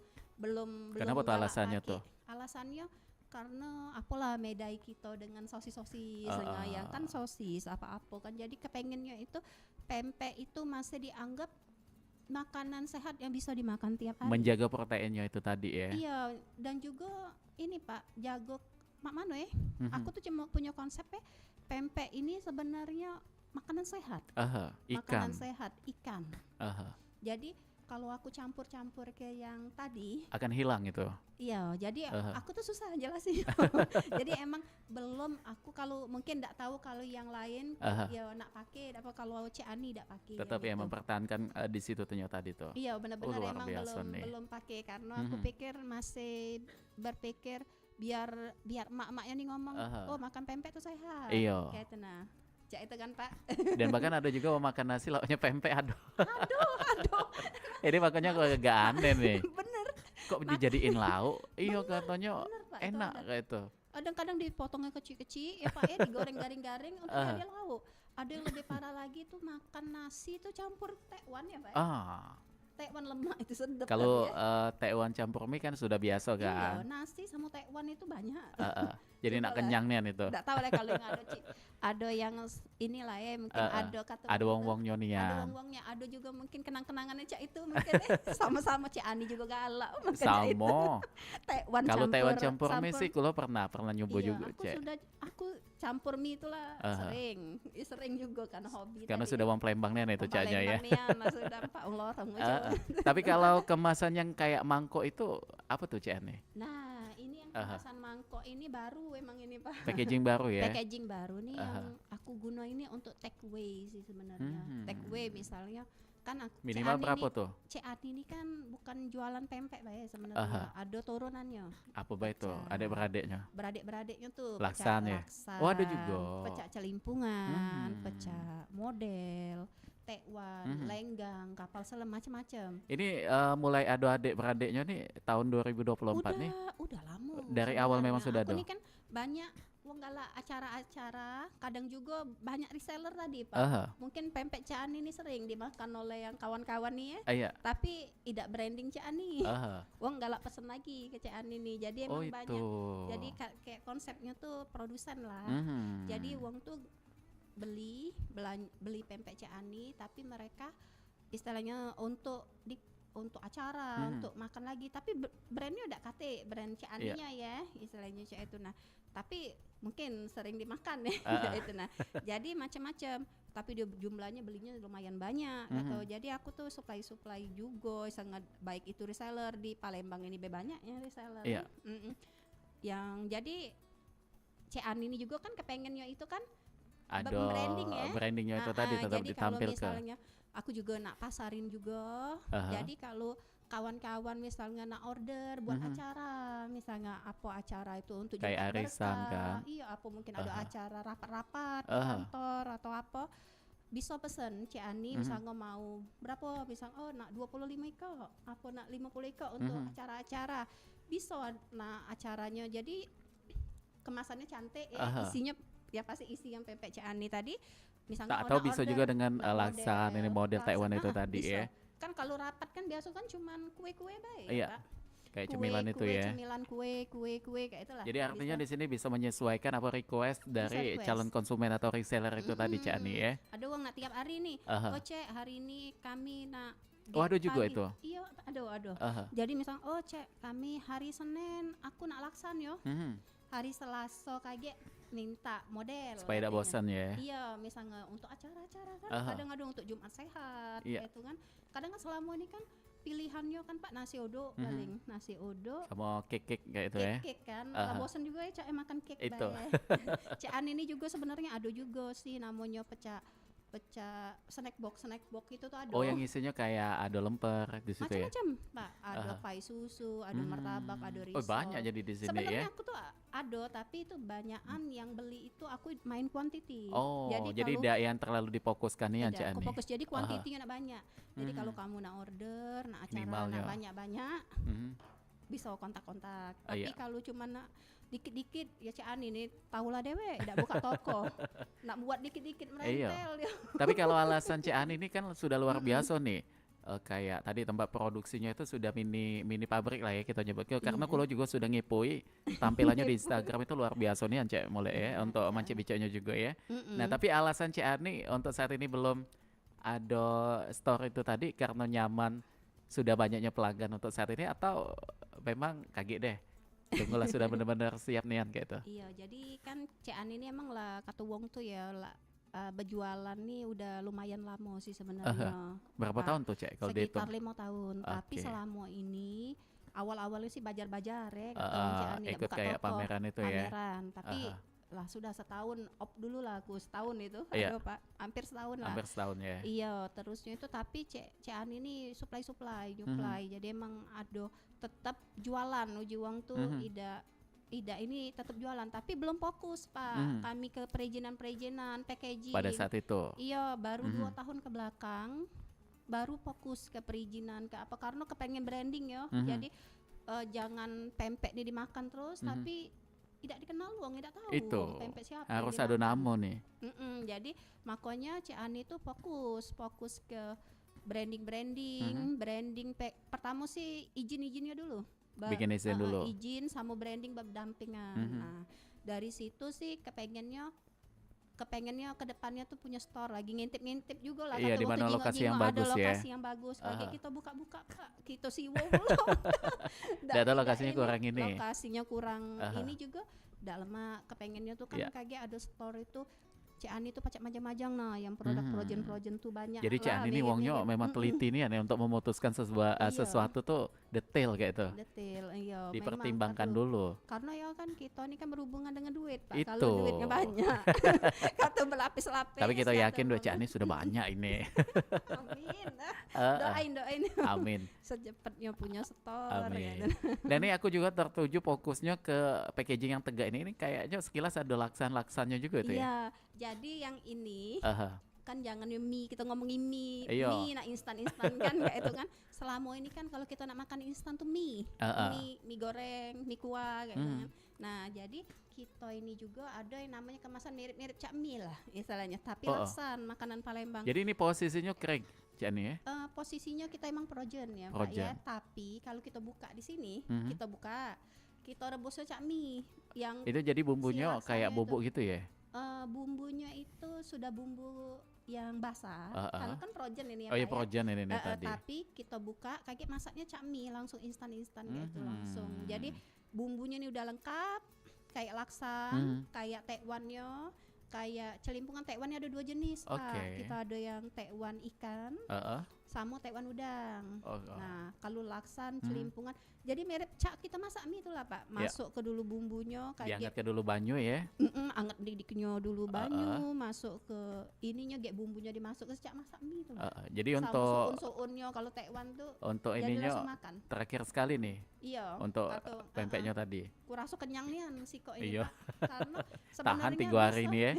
Kenapa tuh alasannya tuh? Alasannya karena apalah medai kita dengan sosis-sosis ya kan sosis apa-apa kan, jadi kepengennya itu pempek itu masih dianggap makanan sehat yang bisa dimakan tiap hari. Menjaga proteinnya itu tadi ya. Iya, dan juga ini Pak jago mak mano ya. Aku tuh cuma punya konsep pempek ini sebenarnya makanan sehat. Makanan sehat ikan. Jadi kalau aku campur-campur ke yang tadi akan hilang itu. Iya, jadi aku tuh susah jelasin. Jadi emang belum, aku kalau mungkin enggak tahu kalau yang lain ya nak pakai, apa kalau Ciani enggak pakai. Tetap ya mempertahankan di situ ternyata tadi tuh. Iya, benar-benar emang belum pakai karena aku pikir masih berpikir biar emak-emaknya nih ngomong, oh makan pempek tuh sehat. Iya. Kayak itu nah. Cak itu kan Pak. Dan bahkan ada juga mau makan nasi lauknya pempek, aduh. Ini makanya kok agak aneh nih. Bener. Kok dijadiin lauk? Iya katanya enak kayak itu. Kadang-kadang dipotongnya kecil-kecil ya Pak ya, digoreng garing-garing untuk jadi lauk. Ada yang lebih parah lagi tuh makan nasi tuh campur tekwan ya Pak ya. Tekwan lemak itu sedap. Kalau tekwan campur mie kan sudah biasa kan. Iya, nasi sama tekwan itu banyak. Jadi nak kenyang nih itu. Enggak tahu lah kalau yang ada yang inilah ya mungkin ada kata ada wong-wongnya nih ya. Ada wong-wongnya, ada juga mungkin kenang-kenangannya Cak itu mungkin sama-sama Ciani juga galak sama. Tekwan kalau tekwan campur mie sih kalau pernah nyoba juga Cak. Aku campur mie itulah sering juga kan hobi. Karena sudah wong Palembang nih itu Caknya ya. Sudah Pak Tapi kalau kemasan yang kayak mangkok itu apa tuh Cak nih? Nah, ini yang kemasan mangkok ini baru emang ini Pak. Packaging baru ya. Packaging baru nih yang aku guna ini untuk take away sih sebenarnya. Take away misalnya kan minimal berapa tuh? CAD ini kan bukan jualan pempek Pak ya sebenarnya. Ada turunannya. Apa Pak itu? Adik-beradiknya? Beradiknya tuh laksan ya. laksan, Oh ada juga. pecah celimpungan, pecah model, tekwan, lenggang, kapal selam macam-macam. Ini mulai ada adik-beradiknya nih tahun 2024 nih. Udah lama. Dari awal memang sudah ada. Aku ini kan banyak galak acara-acara, kadang juga banyak reseller tadi Pak. Mungkin pempek Caan ini sering dimakan oleh yang kawan-kawan nih ya. Tapi tidak branding Caan nih. Wong galak pesen lagi ke Caan ini. Jadi emang banyak. Jadi kayak konsepnya tuh produsen lah. Jadi wong tuh beli pempek Ciani tapi mereka istilahnya untuk acara, untuk makan lagi, tapi brandnya udah kate brand Cianinya ya istilahnya itu. Nah tapi mungkin sering dimakan ya itu. Nah jadi macam-macam, tapi dia jumlahnya belinya lumayan banyak gitu. Jadi aku tuh supply juga sangat baik, itu reseller di Palembang ini banyak ya reseller. Yang jadi Cian ini juga kan kepengennya itu kan ada branding ya, brandingnya itu tadi tetap jadi ditampilkan. Kalau misalnya aku juga nak pasarin juga. Jadi kalau kawan-kawan misalnya nak order buat acara, misalnya apa acara itu untuk kayak arisan kan. Iya, apa mungkin ada acara rapat-rapat di kantor atau apa, bisa pesen Ciani misalnya mau berapa, misalnya nak 25 iko, apa nak 50 iko untuk acara-acara. Bisa nah acaranya jadi kemasannya cantik ya, isinya ya pasti isi yang pempek Ciani tadi. Misalnya atau bisa juga dengan laksan ini model Taiwan itu tadi bisa. ya. Kan kalau rapat kan biasa kan cuman kue-kue baik, Pak. Kayak cemilan itu ya. Cemilan kue kayak itulah. Jadi artinya di sini bisa menyesuaikan apa request dari calon konsumen atau reseller itu tadi Ciani ya. Ada uang nak tiap hari nih. Cek hari ini kami nak ada juga pagi. Itu. Iya, ada. Jadi misal Cek kami hari Senin aku nak laksan yo. Hari Selasa kayak minta model supaya tidak bosan ya. Iya, misalnya untuk acara-acara kan kadang ada untuk Jumat sehat gitu kan. Kadang kan selama ini kan pilihannya kan Pak nasi odo paling nasi odo sama cake kayak itu ya. Cake kan. Kalau bosan juga ya Cak makan cake itu. Cian ini juga sebenarnya ada juga sih namanya pecah snack box itu tuh ada. Oh, yang isinya kayak ada lemper di situ ya. Macam-macam, Pak. Ada pai susu, ada martabak, ada risol. Oh, banyak jadi di sini sebenarnya ya. Sebenarnya aku tuh ada, tapi itu banyakan yang beli itu aku main quantity. Oh, jadi tidak yang terlalu difokuskan nih Cian. Aku fokus jadi quantity-nya nak banyak. Jadi kalau kamu nak order, nak acara nak banyak-banyak, bisa kontak-kontak. Tapi kalau cuma nak dikit-dikit ya Cian ini tahulah dewe tidak buka toko nak buat dikit-dikit merentel ya. Tapi kalau alasan Cian ini kan sudah luar biasa nih, kayak tadi tempat produksinya itu sudah mini pabrik lah ya kita nyebutnya, karena kalau juga sudah ngepoi tampilannya di Instagram itu luar biasa nih Cek mulai ya untuk mancing bicanya juga ya. Nah tapi alasan Cian nih untuk saat ini belum ada store itu tadi karena nyaman sudah banyaknya pelanggan untuk saat ini, atau memang kaget deh tunggulah sudah benar-benar siap nian kayak itu. Iya, jadi kan Cian ini emang lah kata wong tuh ya berjualan nih udah lumayan lama sih sebenarnya. Berapa tahun tuh Cek kalau dihitung? Sekitar 5 tahun. Tapi selama ini awal-awalnya sih bajar-bajar ya Cian ini ikut kayak toko, pameran itu ya. Tapi lah sudah setahun op dulu lah aku setahun itu. Aduh Pak, hampir setahun lah. Hampir setahun ya. Iya, terusnya itu tapi Cian ini supply. Jadi emang ada tetap jualan, uang tuh tidak ini tetap jualan, tapi belum fokus Pak. Kami ke perizinan packaging pada saat itu. Iya, baru 2 tahun ke belakang baru fokus ke perizinan ke apa, karena kepengen branding ya. Jadi jangan pempek ini dimakan terus tapi tidak dikenal uang, tidak tahu itu pempek siapa harus ada nama nih. Jadi makanya Cian itu fokus ke branding pertama sih izinnya dulu. Bikin izin dulu. Izin sama branding berdampingan. Nah, dari situ sih kepengennya ke depannya tuh punya store lagi, ngintip juga lah. Iya, di mana lokasi yang bagus ya. Lokasi yang bagus. Kayak kita buka-buka Kak, kita siwo belum. Data lokasinya kurang ini. Lokasinya kurang ini juga. Udah lama kepengennya tuh kan kayak ada store itu Cik Ani tuh pacak majang-majang nah yang produk projen tuh banyak. Jadi Cik Ani ini wongnya memang teliti nih ya untuk memutuskan sesuatu tuh detail kayak itu. Detail, iya. Dipertimbangkan dulu. Karena ya kan kita ini kan berhubungan dengan duit, Pak. Itu. Kalau duitnya banyak, kata berlapis-lapis. Tapi kita yakin duit Cik Ani sudah banyak ini. Amin. Doain. Amin. Secepatnya punya store. Amin. Dan ini aku juga tertuju fokusnya ke packaging yang tegak ini kayaknya sekilas ada laksan-laksannya juga tuh ya. Iya, jadi yang ini kan jangan mie, kita ngomongin mie nak instan-instan kan kayak itu kan. Selama ini kan kalau kita nak makan instan tuh mie goreng, mie kuah kayak gitu kan. Nah, jadi kita ini juga ada yang namanya kemasan mirip-mirip cakmie lah istilahnya, tapi laksan makanan Palembang. Jadi ini posisinya kering, Cik Ani ya? Posisinya kita emang projen ya, Pak ya. Tapi kalau kita buka di sini, kita rebusnya cakmie yang itu jadi bumbunya kayak bubuk gitu ya? Bumbunya itu sudah bumbu yang basah. Kalau kan projen ini ya, Pak. Oh iya, projen ini tadi. Tapi kita buka kayak masaknya cakmie langsung instan gitu langsung. Jadi bumbunya ini udah lengkap, kayak laksan, kayak tekwannya, kayak celimpungan. Tekwannya ada 2 jenis, Pak. Kita ada yang tekwan ikan, sama tekwan udang. Nah, kalau laksan, celimpungan, jadi mirip kita masak mie itulah, Pak. Masuk ke dulu bumbunya, kayak diangkat ke dulu banyu ya. Anget didiknya dulu banyu, masuk ke ininya, bumbunya dimasuk ke cak masak mie itu. Jadi sama untuk suun-suunnya kalau tekwan tuh untuk ininya terakhir sekali nih. Iya. Untuk pempeknya tadi. Kurasa kenyang nih si kok ini. Iya. Pak. Karena tahan 3 hari ini ya.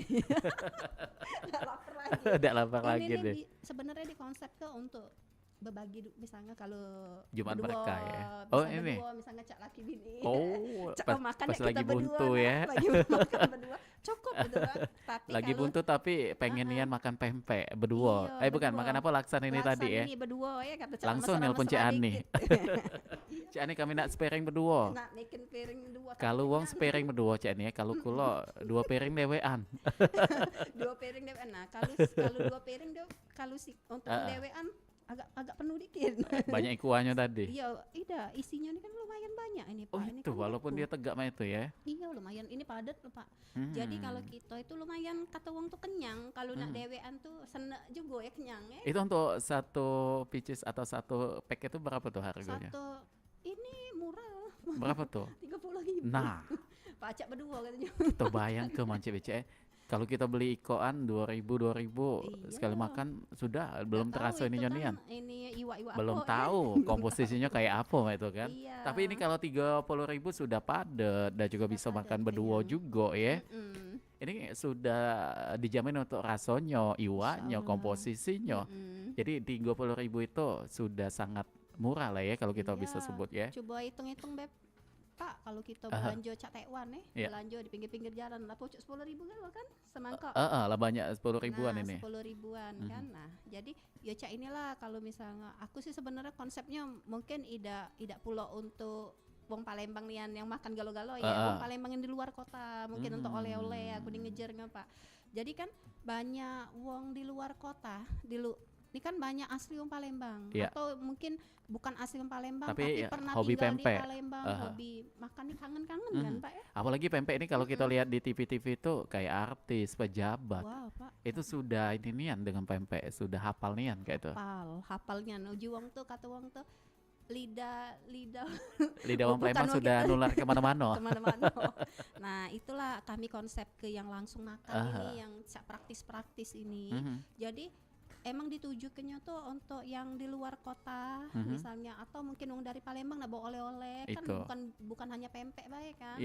Nggak lapar lagi. Nggak lapar lagi deh. Sebenarnya dikonsep ke untuk berbagi misalnya kalau Jumat berkah ya. Ini misalnya cak laki bini. Cak makan pas lagi buntu ya. Lagi makan berdua. Cukup gitu kan. Tapi lagi buntu tapi pengen makan pempek berdua. Bukan makan apa laksan ini tadi ya. Ini berdua ya kata langsung nelpon Cik Ani. Cik Ani kami nak sepiring berdua. Nak bikin piring berdua. Kalau uang sepiring berdua Cik Ani ya. Kalau kulo 2 piring dewean. 2 piring dewean. Nah, kalau 2 piring kalau untuk dewean agak penuh dikit. Banyak kuahnya tadi. Iya, isinya ini kan lumayan banyak ini, Pak. Ini itu kan walaupun dia tegak mah itu ya. Iya, lumayan. Ini padat loh, Pak. Jadi kalau kita itu lumayan kata wong tuh kenyang. Kalau nak dewean tuh senek juga ya kenyang ya. Itu untuk 1 pieces atau 1 pack itu berapa tuh harganya? Ini murah. Berapa tuh? 30.000. Nah, pacak berdua katanya. Kita bayang ke Mancik BCE. Kalau kita beli ikoan 2.000 sekali makan sudah belum terasa ini nyonian. Ini iwa-iwa belum tahu komposisinya kayak apa itu kan. Iya. Tapi ini kalau 30.000 sudah padat dan juga bisa makan berdua juga ya. Ini sudah dijamin untuk rasanya, iwanya, komposisinya. Jadi 30.000 itu sudah sangat murah lah ya kalau kita bisa sebut ya. Coba hitung-hitung Beb. Pak, kalau kita belanja cak tekwan belanja di pinggir-pinggir jalan lah pucuk 10.000 kan semangkok. Lah banyak 10.000-an ini. 10.000-an kan. Nah, jadi ya cak inilah kalau misalnya aku sih sebenarnya konsepnya mungkin tidak pula untuk wong Palembang nih yang makan galo-galo ya. Wong Palembang yang di luar kota mungkin untuk oleh-oleh aku ngejarnya, Pak. Jadi kan banyak wong di luar kota, ini kan banyak asli wong Palembang atau mungkin bukan asli wong Palembang tapi pernah hobi tinggal pempek. Di Palembang, hobi makan nih kangen-kangen kan Pak ya. Apalagi pempek ini kalau kita lihat di TV-TV itu kayak artis, pejabat. Wow, Pak. Itu sudah ini nian dengan pempek, sudah hafal nian kayak itu. Hafalnya uji wong tuh kata wong tuh lidah wong Palembang sudah nular kemana-mana. Nah, itulah kami konsep ke yang langsung makan ini yang praktis-praktis ini. Jadi emang ditujukannya tuh untuk yang di luar kota misalnya atau mungkin yang dari Palembang nak bawa oleh-oleh kan bukan hanya pempek baik kan.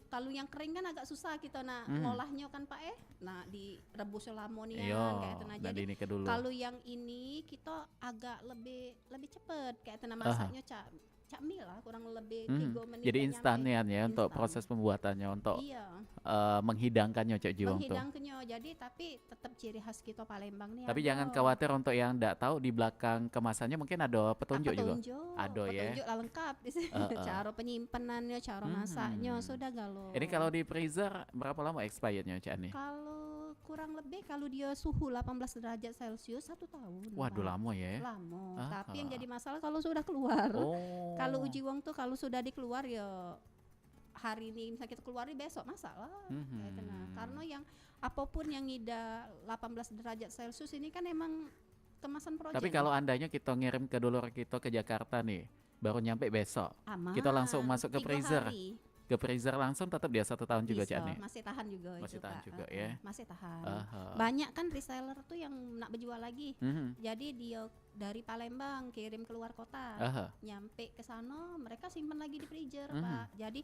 Kalau yang kering kan agak susah kita nak ngolahnya kan Pak Nah direbus lamonian kayak itu. Nah jadi kalau yang ini kita agak lebih cepet kayak itu masaknya cakmie lah kurang lebih 3 menit. Jadi instanian ya untuk proses pembuatannya untuk menghidangkannya Cak Jiwong tuh. Menghidangkannya jadi tapi tetap ciri khas kita Palembang nih. Tapi jangan khawatir untuk yang enggak tahu di belakang kemasannya mungkin ada petunjuk juga. Ada ya. Petunjuk lah lengkap di sini. Cara penyimpanannya, cara masaknya sudah galau. Ini kalau di freezer berapa lama expirednya Cak Ani? Kalau kurang lebih kalau dia suhu 18 derajat Celcius 1 tahun. Waduh lama ya. Lama. Tapi yang jadi masalah kalau sudah keluar. Kalau uji wong tuh kalau sudah dikeluar ya hari ini misalnya kita keluar besok masalah gitu. Nah, karena yang apapun yang ngida 18 derajat Celcius ini kan emang kemasan projen. Tapi kalau andainya kita ngirim ke dulur kita ke Jakarta nih, baru nyampe besok, aman, kita langsung masuk ke 3 freezer. hari. Ke freezer langsung tetap dia 1 tahun juga Bisa, Cak nih. masih tahan juga Masih itu, tahan Pak. juga ya. Masih tahan. Aha. Banyak kan reseller tuh yang nak berjual lagi. Mhm. Jadi dia dari Palembang kirim keluar kota, Aha. nyampe ke sana mereka simpan lagi di freezer, Mhm. Pak. Jadi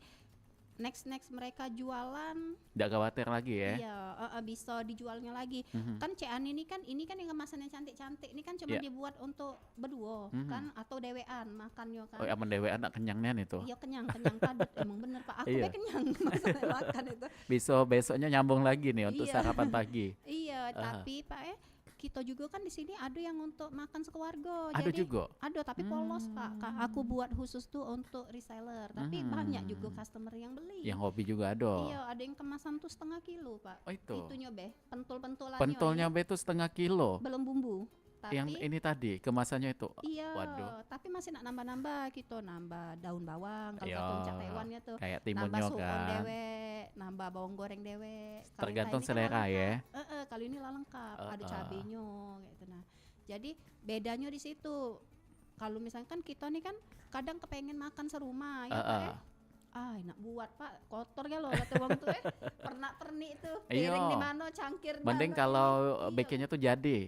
next mereka jualan, Nggak khawatir lagi ya. iya bisa dijualnya lagi. Mhm. Kan Cean ini kan yang kemasannya cantik-cantik ini kan cuma Iya. dibuat untuk berdua kan atau dewean makannya kan. Oh ya mendewean nak kenyangnya itu. Iya kenyang padat emang bener Pak. Aku Iya. kenyang masalah makan itu. Besoknya nyambung lagi nih untuk Iya. sarapan pagi. Iya, Aha. tapi Pak kita juga kan di sini ada yang untuk makan sekeluarga. Ada Jadi juga. ada tapi polos Pak. Aku buat khusus tuh untuk reseller. Tapi banyak juga customer yang beli. Yang hobi juga ada. Iya, ada yang kemasan tuh 1/2 kilo Pak. Oh itu. Itunya pentul-pentulannya. Pentolnya ya. be itu 1/2 kilo. Belum bumbu. Tapi Yang ini tadi kemasannya itu. iya, Waduh. tapi masih nak nambah-nambah gitu, nambah daun bawang kalau Iya, satu cak tewannya tuh. Kayak Nambah timunnya sukon kan. dewek, nambah bawang goreng dewek. Kalau Tergantung ini kan lah selera ya. lengkap. Kalau ini lah lengkap, ada Uh-uh. cabenya gitu. Nah, jadi bedanya di situ. Kalau misalkan kita nih kan kadang kepengen makan serumah ya Pak ya. Enak buat Pak, kotor ya loh kata wong tuh pernak-pernik tuh, piring Iya. di mana, cangkir di Mending mana, kalau ini. Iya. bikinnya tuh jadi.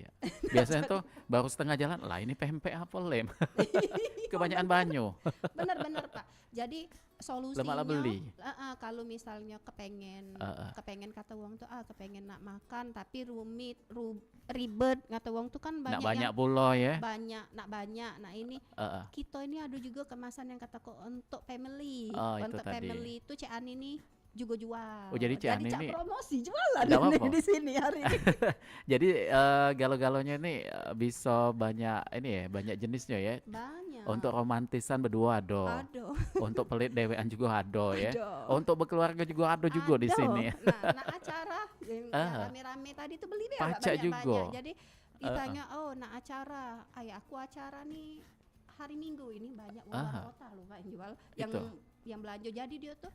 Biasanya tuh baru setengah jalan, lah ini pempek apa lem. Kebanyakan banyu. Bener Pak. Jadi solusinya Malah beli. kalau misalnya kepengen kata uang tuh kepengen nak makan tapi ribet kata uang tuh kan Nggak banyak banyak yang pulau ya. banyak. Nah ini kita ini ada juga kemasan yang kata kok untuk family. Oh, itu Untuk tadi. family itu Cik Ani nih juga jual. Oh, jadi Cik Ani Cak ini- promosi jualan Nggak ini apa-apa. di sini hari ini. Jadi galo-galonya ini bisa banyak ini ya, banyak jenisnya ya. Banyak. Untuk romantisan berdua ada. Aduh. Untuk pelit dewean juga ada ya. Aduh. Untuk berkeluarga juga ada juga di Ada. sini. Nah acara yang rame-rame tadi tuh beli deh Pacak juga. banyak. Jadi ditanya, nak acara, aku acara nih hari Minggu ini banyak luar kota loh Pak yang jual, Itu. yang belanja. Jadi dia tuh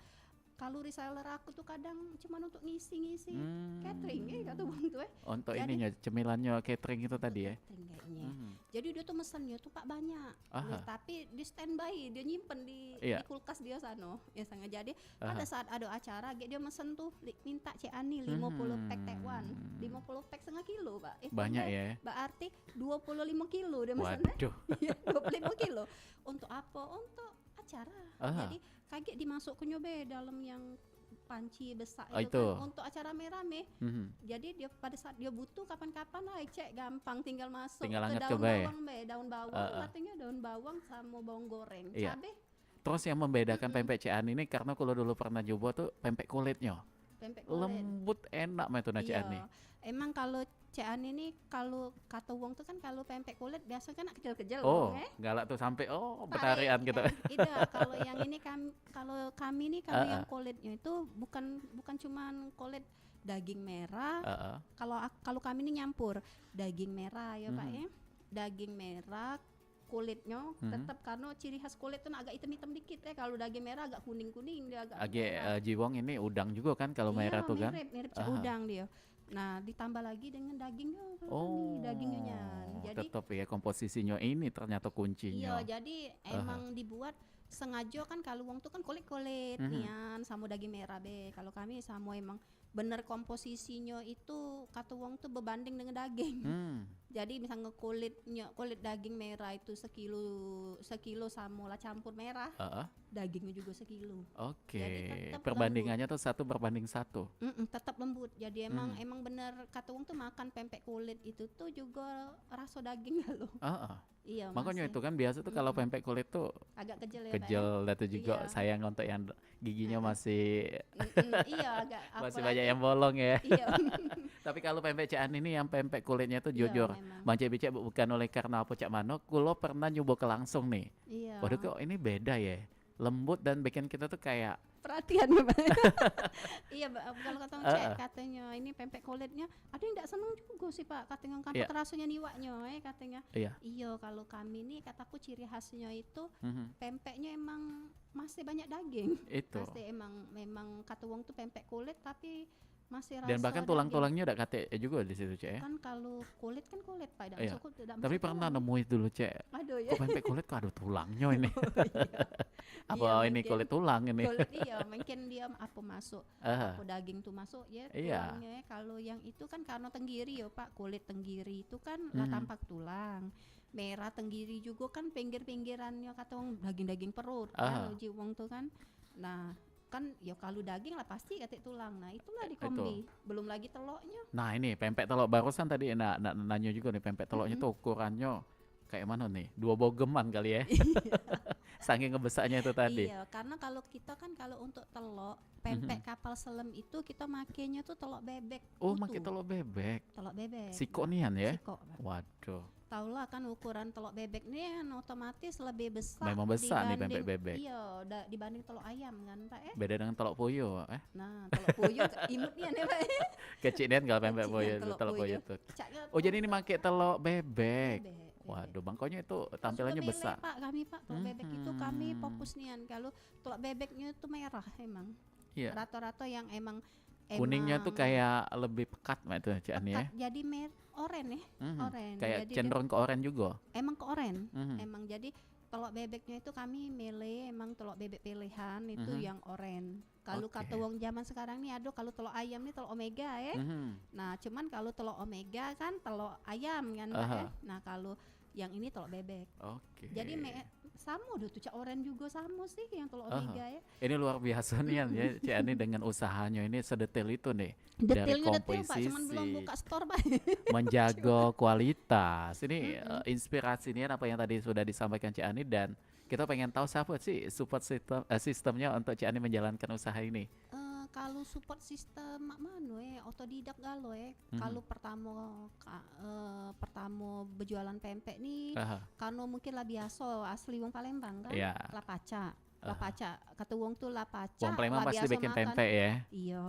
kalau reseller aku tuh kadang cuma untuk ngisi catering ya kata bang tuh Untuk Jadi- ininya cemilannya catering itu tadi ya. catering kayaknya. Mhm. Jadi dia tuh mesennya tuh Pak banyak. Aha. Nah, tapi di standby dia nyimpen di Iya. kulkas dia sana. Ya sangat jadi pada saat ada acara dia mesen tuh minta Cik Ani 50 pack tekwan. 50 pack 1/2 kilo, Pak. Banyak Pak, ya. Berarti 25 kilo dia mesennya. Waduh. Iya, 25 kilo. Untuk apa? Untuk acara. Aha. Jadi kaget dimasuk ke nyobe dalam yang panci besar Oh, itu itu. kan untuk acara merame. Mhm. Jadi dia pada saat dia butuh kapan-kapan cek gampang tinggal masuk Tinggal ke angkat daun ke bae. bawang daun bawang katanya daun bawang sama bawang goreng Iya. cabe Terus yang membedakan pempek Cik Ani ini karena kalau dulu pernah coba tuh pempek kulitnya. pempek kulit. Lembut enak mah itu Cik Iya. Ani. Emang kalau Cik Ani ini kalau kata wong tuh kan kalau pempek kulit biasa kan kecil-kecil Oh, wong, galak tuh sampai Tarik, betarian gitu. Iya, kalau yang ini kalau kami nih kalau Ah, yang kulitnya itu bukan cuman kulit daging merah. Heeh. Kalau kami ini nyampur daging merah ya Pak Mhm. ya. Daging merah kulitnya tetap karena ciri khas kulit tuh agak hitam-hitam dikit ya. Kalau daging merah agak kuning-kuning dia agak merah. Jiwong ini udang juga kan kalau Iya, merah tuh kan. mirip Aha. udang dia. Nah, ditambah lagi dengan dagingnya kalau Oh, kami, dagingnya. Jadi tetap ya komposisinya ini ternyata kuncinya. iya, jadi emang dibuat sengaja kan kalau wong tuh kan kulit-kulit nian sama daging merah be. Kalau kami sama emang bener komposisinya itu kata wong tuh berbanding dengan daging. Jadi misalnya kulit daging merah itu sekilo sama lah campur merah, Heeh. dagingnya juga sekilo. Oke, Jadi tetap perbandingannya tuh 1:1. Tetap lembut. Jadi emang bener kata wong tuh makan pempek kulit itu tuh juga rasa dagingnya loh. Heeh. Iya, Makanya masih itu kan biasa tuh kalau pempek kulit tuh agak kejel ya, Pak, ya. kejel dan itu juga Iya. sayang untuk yang giginya masih Iya, agak masih apalagi- banyak yang bolong ya. Iya. Tapi kalau pempek Cik Ani ini yang pempek kulitnya tuh Iya, jujur, memang. Bang Cik Bicek bukan oleh karena apa Cak Mano, kulo pernah nyoba ke langsung nih. Iya. Waduh kok ini beda ya, lembut dan bikin kita tuh kayak perhatian ya Pak. Iya kalau kata cek katanya ini pempek kulitnya ada yang tidak senang juga sih Pak, katanya kan terasanya niwaknya katanya. Iya kalau kami nih kataku ciri khasnya itu pempeknya emang masih banyak daging. Itu. Masih memang kata wong tuh pempek kulit tapi masih rasa dan bahkan tulang-tulangnya udah kate juga di situ Cek ya. Kan kalau kulit kan kulit Pak, tidak tapi pernah nemu itu dulu Cek. Aduh ya. Kok pempek kulit kok ada tulangnya ini. Apa ini mungkin, kulit tulang ini? Kulit mungkin dia apa masuk, apa daging tuh masuk ya tulangnya. Kalau yang itu kan karena tenggiri ya Pak, kulit tenggiri itu kan lah tampak tulang. Merah tenggiri juga kan pinggir-pinggirannya kata wong daging-daging perut kan jiwong tuh kan. Nah, kan ya kalau daging lah pasti katik tulang. Nah, itulah dikombi. Belum lagi teloknya. Nah, ini pempek telok barusan tadi nanya juga nih pempek teloknya tuh ukurannya kayak mana nih? 2 bogeman kali ya. Saking ngebesarnya itu tadi. Iya, karena kalau kita kan kalau untuk telok pempek kapal selam itu kita makainya tuh telok bebek. Oh, pakai telok bebek. Telok bebek. Siko nian ya? Siko. Waduh. Taulah kan ukuran telok bebek nih kan otomatis lebih besar. Memang besar nih pempek bebek. Iya, dibanding telok ayam kan Pak ya. Beda dengan telok puyuh Nah, telok puyuh imutnya nih Pak. Kecil kan kalau pempek puyuh itu telok puyuh tuh. Oh, jadi ini pakai telok bebek. Waduh, bangkonya itu tampilannya besar. Pak kami Pak, telok bebek itu kami fokus nian kalau telok bebeknya itu merah emang. Iya. Rata-rata yang emang kuningnya tuh kayak lebih pekat itu Cik Ani ya. Jadi oren ya, oren. Kayak jadi cenderung ke oren juga. Emang ke oren. Emang jadi telok bebeknya itu kami milih emang telok bebek pilihan itu yang oren. Kalau kata wong zaman sekarang nih aduh kalau telok ayam nih telok omega ya. Nah, cuman kalau telok omega kan telok ayam kan Pak ya. Nah, kalau yang ini telok bebek. Jadi sama udah tuh cak oren juga sama sih yang telok omega ya. Ini luar biasa nih ya Cik Ani dengan usahanya ini sedetail itu nih. Detailnya detail Pak, cuman belum buka store Pak. Menjaga kualitas. Ini inspirasi ini apa yang tadi sudah disampaikan Cik Ani dan kita pengen tahu siapa sih support sistemnya untuk Cik Ani menjalankan usaha ini. Kalau support sistem mak mano otodidak galo kalau pertama berjualan pempek nih karena mungkin lah biasa asli wong Palembang kan lah paca kata wong tuh lah paca wong Palembang pasti bikin makan pempek ya iya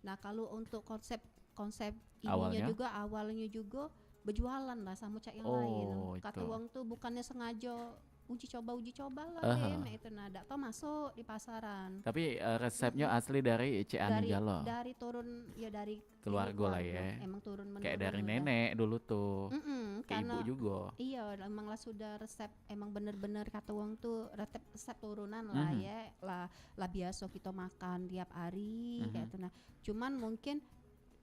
nah kalau untuk konsep ininya awalnya juga berjualan lah sama cak yang lain kata wong tuh bukannya sengaja uji coba lah itu nada atau masuk di pasaran. Tapi resepnya asli dari Cik Ani Galo. Dari turun ya dari keluarga lah ya. Emang turun menurun. Kayak dari nenek dulu tuh. Ke ibu juga. Iya, emang lah sudah resep emang bener-bener kata wong tuh resep turunan lah ya. Lah biasa kita makan tiap hari kayak itu nah. Cuman mungkin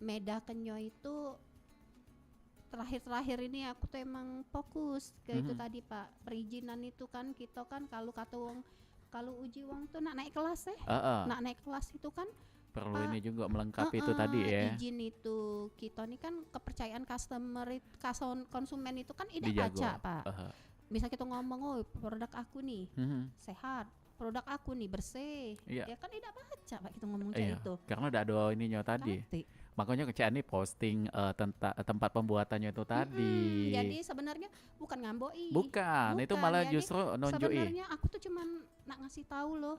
medakannya itu terakhir ini aku tuh emang fokus ke itu tadi Pak perizinan itu kan kita kan kalau kata wong kalau uji wong tuh nak naik kelas nak naik kelas itu kan perlu ini juga melengkapi itu tadi ya izin itu kita nih kan kepercayaan konsumen itu kan tidak baca Pak misal kita ngomong produk aku nih sehat produk aku nih bersih ya kan tidak baca Pak kita ngomong kayak itu karena udah ada ininya tadi makanya Cik Ani posting tempat pembuatannya itu tadi. Jadi sebenarnya bukan ngamboi. Bukan, itu malah justru nunjukin. Sebenarnya aku tuh cuman nak ngasih tahu loh.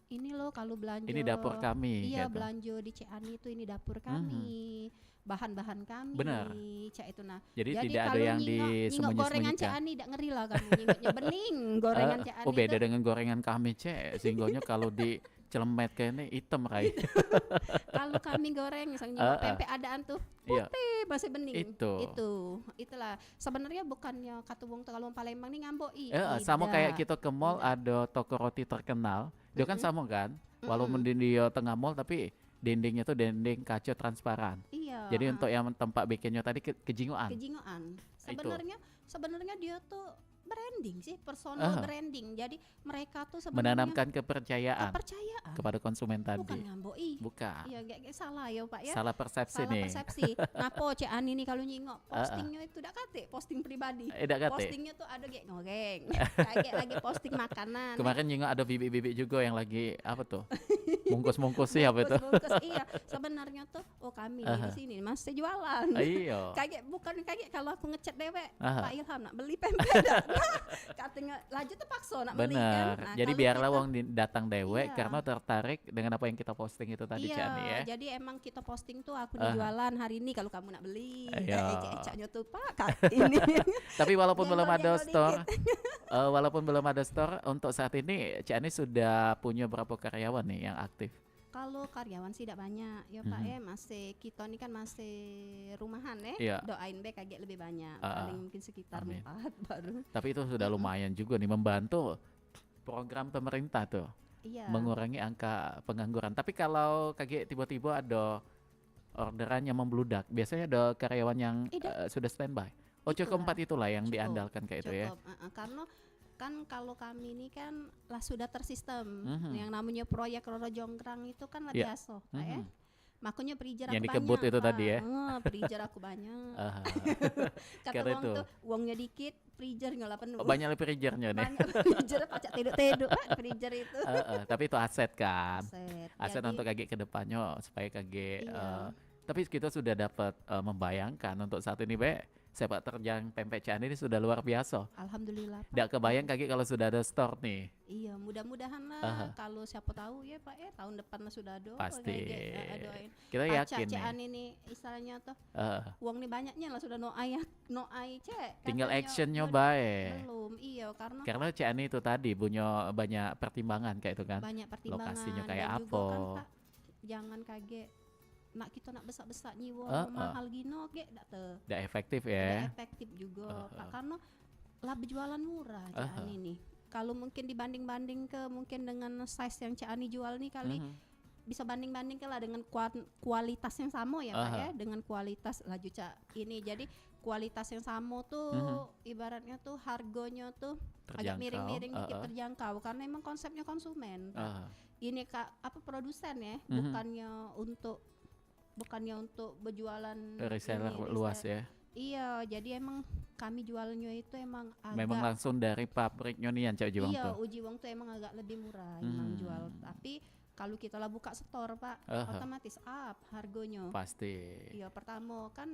Ini loh kalau belanja. Ini dapur kami. Iya, gitu. Belanja di Cik Ani itu ini dapur kami. Bahan-bahan kami. Benar. Cak itu nah. Jadi tidak ada yang disembunyi-sembunyikan. Gorengan Cik Ani tidak ngeri lah kamu nyingoknya bening gorengan Cik Ani. Oh beda dengan gorengan kami Cek. Sehinggonya kalau di celemet kayaknya hitam Rai. Kalau kami goreng misalnya pempek adaan tuh putih masih bening. Itulah sebenarnya bukannya kata wong kalau Palembang nih ngamboi. Sama kayak kita ke mall ada toko roti terkenal. Dia kan sama kan? Walaupun dia tengah mall tapi dindingnya tuh dinding kaca transparan. Iya. Jadi untuk yang tempat bikinnya tadi kejingoan. Sebenarnya dia tuh branding sih, personal branding. Jadi mereka tuh sebenarnya menanamkan kepercayaan kepada konsumen tadi. Bukan ngamboi. Bukan. Iya, gak salah ya Pak ya. Salah persepsi nih. Ngapo Cik Ani nih kalau nyingok postingnya itu dak kate, posting pribadi. Postingnya tuh ada kayak ngoreng. Kayak lagi posting makanan. Kemarin nyingok ada bibik-bibik juga yang lagi apa tuh? Mungkus-mungkus sih apa itu? Iya, sebenarnya tuh kami di sini masih jualan. Iya. Kayak kalau aku ngechat dewek, Pak Ilham nak beli pempek. Katanya lanjut terpaksa paksa nak beli kan. Bener. Nah, Jadi kalau biarlah kita wong datang dewe iya. karena tertarik dengan apa yang kita posting itu tadi Cak Ani ya. Iya, jadi emang kita posting tuh aku nih jualan hari ini kalau kamu nak beli. Iya. Ecek-eceknya tuh Pak Kak ini. Tapi walaupun belum ada Nyenggol-nyenggol store, walaupun belum ada store untuk saat ini Cak Ani sudah punya berapa karyawan nih yang aktif? Kalau karyawan sih tidak banyak ya Pak masih kita ini kan masih rumahan Iya. doain be kaget lebih banyak paling mungkin sekitar Amin. 4 baru. Tapi itu sudah lumayan juga nih membantu program pemerintah tuh Iya. mengurangi angka pengangguran. Tapi kalau kaget tiba-tiba ada orderan yang membludak, biasanya ada karyawan yang sudah standby. Oh cukup 4 itulah yang Cukup, diandalkan kayak itu ya. karena kan kalau kami ini kan lah sudah tersistem yang namanya proyek Roro Jonggrang itu kan lah Iya. biasa Pak ya. Makanya perijar Yang aku dikebut banyak itu Pak. tadi ya? Perijar aku banyak. Kata Karena uang itu. tuh uangnya dikit, perijar nggak penuh. Oh, banyak perijernya nih. Banyak perijar pacak teduk-teduk Pak perijar itu. Tapi itu aset kan. Aset Jadi, untuk kaget ke depannya supaya kaget. Iya. Tapi kita sudah dapat membayangkan untuk saat ini Be, sepak terjang pempek Cak Ani ini sudah luar biasa. alhamdulillah Pak. Tidak kebayang kaget kalau sudah ada store nih. Iya, mudah-mudahan lah kalau siapa tahu ya Pak ya tahun depan lah sudah ada. Pasti. Doain. Kita yakin nih. Cean ini istilahnya tuh uang nih banyaknya lah sudah no ai cek. Tinggal Katanya actionnya belum- baik. Belum, iya Karena Cak Ani itu tadi punya banyak pertimbangan kayak itu kan. banyak pertimbangan. Lokasinya kayak dan juga kan, apa? Pak, jangan kaget. Nak kita nak besar-besar nyiwa mahal gino ge dak te. Tidak efektif Tidak ya. efektif juga Pak karena lah berjualan murah Cak Ani nih. Kalau mungkin dibanding-banding ke mungkin dengan size yang Cak Ani jual nih kali bisa banding-banding lah dengan kualitas yang sama ya Pak ya, dengan kualitas laju Cak ini. Jadi kualitas yang sama tuh ibaratnya tuh harganya tuh agak Terjangkau. miring-miring dikit terjangkau karena emang konsepnya konsumen. Pak. Ini apa produsen ya, bukannya untuk berjualan Reseller ini, luas ya. Iya, jadi emang kami jualnya itu emang agak Memang langsung dari pabriknya nih yang Cak Jiwang iya, tuh. Uji Wong tuh emang agak lebih murah emang jual. Tapi kalau kita lah buka store Pak, otomatis up harganya. Pasti. Iya, pertama kan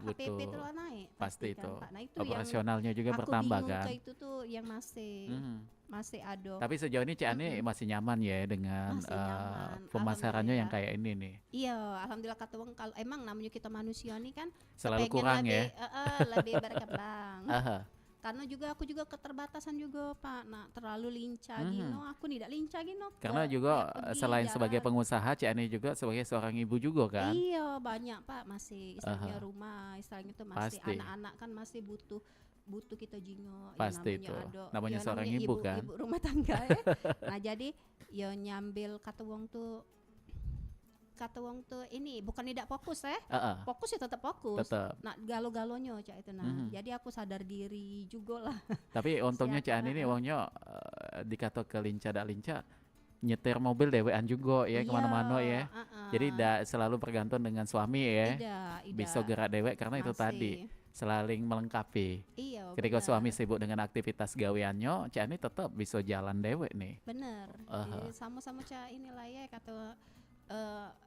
Butuh. HPP itu lah naik. Pasti kan, itu. Pak. Nah, itu Operasionalnya juga yang bertambah aku bingung kan. ke itu tuh yang masih ada. Tapi sejauh ini Cak Ani masih nyaman ya dengan Masih nyaman, pemasarannya yang alhamdulillah. kayak ini nih. Iya, alhamdulillah kata wong kalau emang namanya kita manusia nih kan Selalu kepengen kurang lebih, ya. Lebih berkembang. Aha. Karena juga aku juga keterbatasan juga Pak. Nah, terlalu lincah gino, aku tidak lincah gino. Karena juga selain sebagai pengusaha, Cak Ani juga sebagai seorang ibu juga kan. Iya, banyak Pak masih istilahnya rumah, istilahnya itu masih Pasti. anak-anak kan masih butuh kita jingo. Pasti itu. Namanya seorang ibu kan. Ibu rumah tangga ya. Nah, jadi ya nyambil kata wong tuh ini bukan tidak fokus ya. Fokus ya tetap fokus. Tetap. Nah, galo-galonya Cak itu nah. Jadi aku sadar diri juga lah. Tapi untungnya Cak Ani ini uangnya dikata ke lincah dak lincah nyetir mobil dewean juga ya kemana-mana ya. Jadi tidak selalu bergantung dengan suami ya. Tidak. Bisa gerak dewek karena itu Masih. tadi saling melengkapi. Iya. Ketika benar. suami sibuk dengan aktivitas gaweannya, Cak Ani tetap bisa jalan dewek nih. Bener. Jadi sama-sama Cak inilah ya kata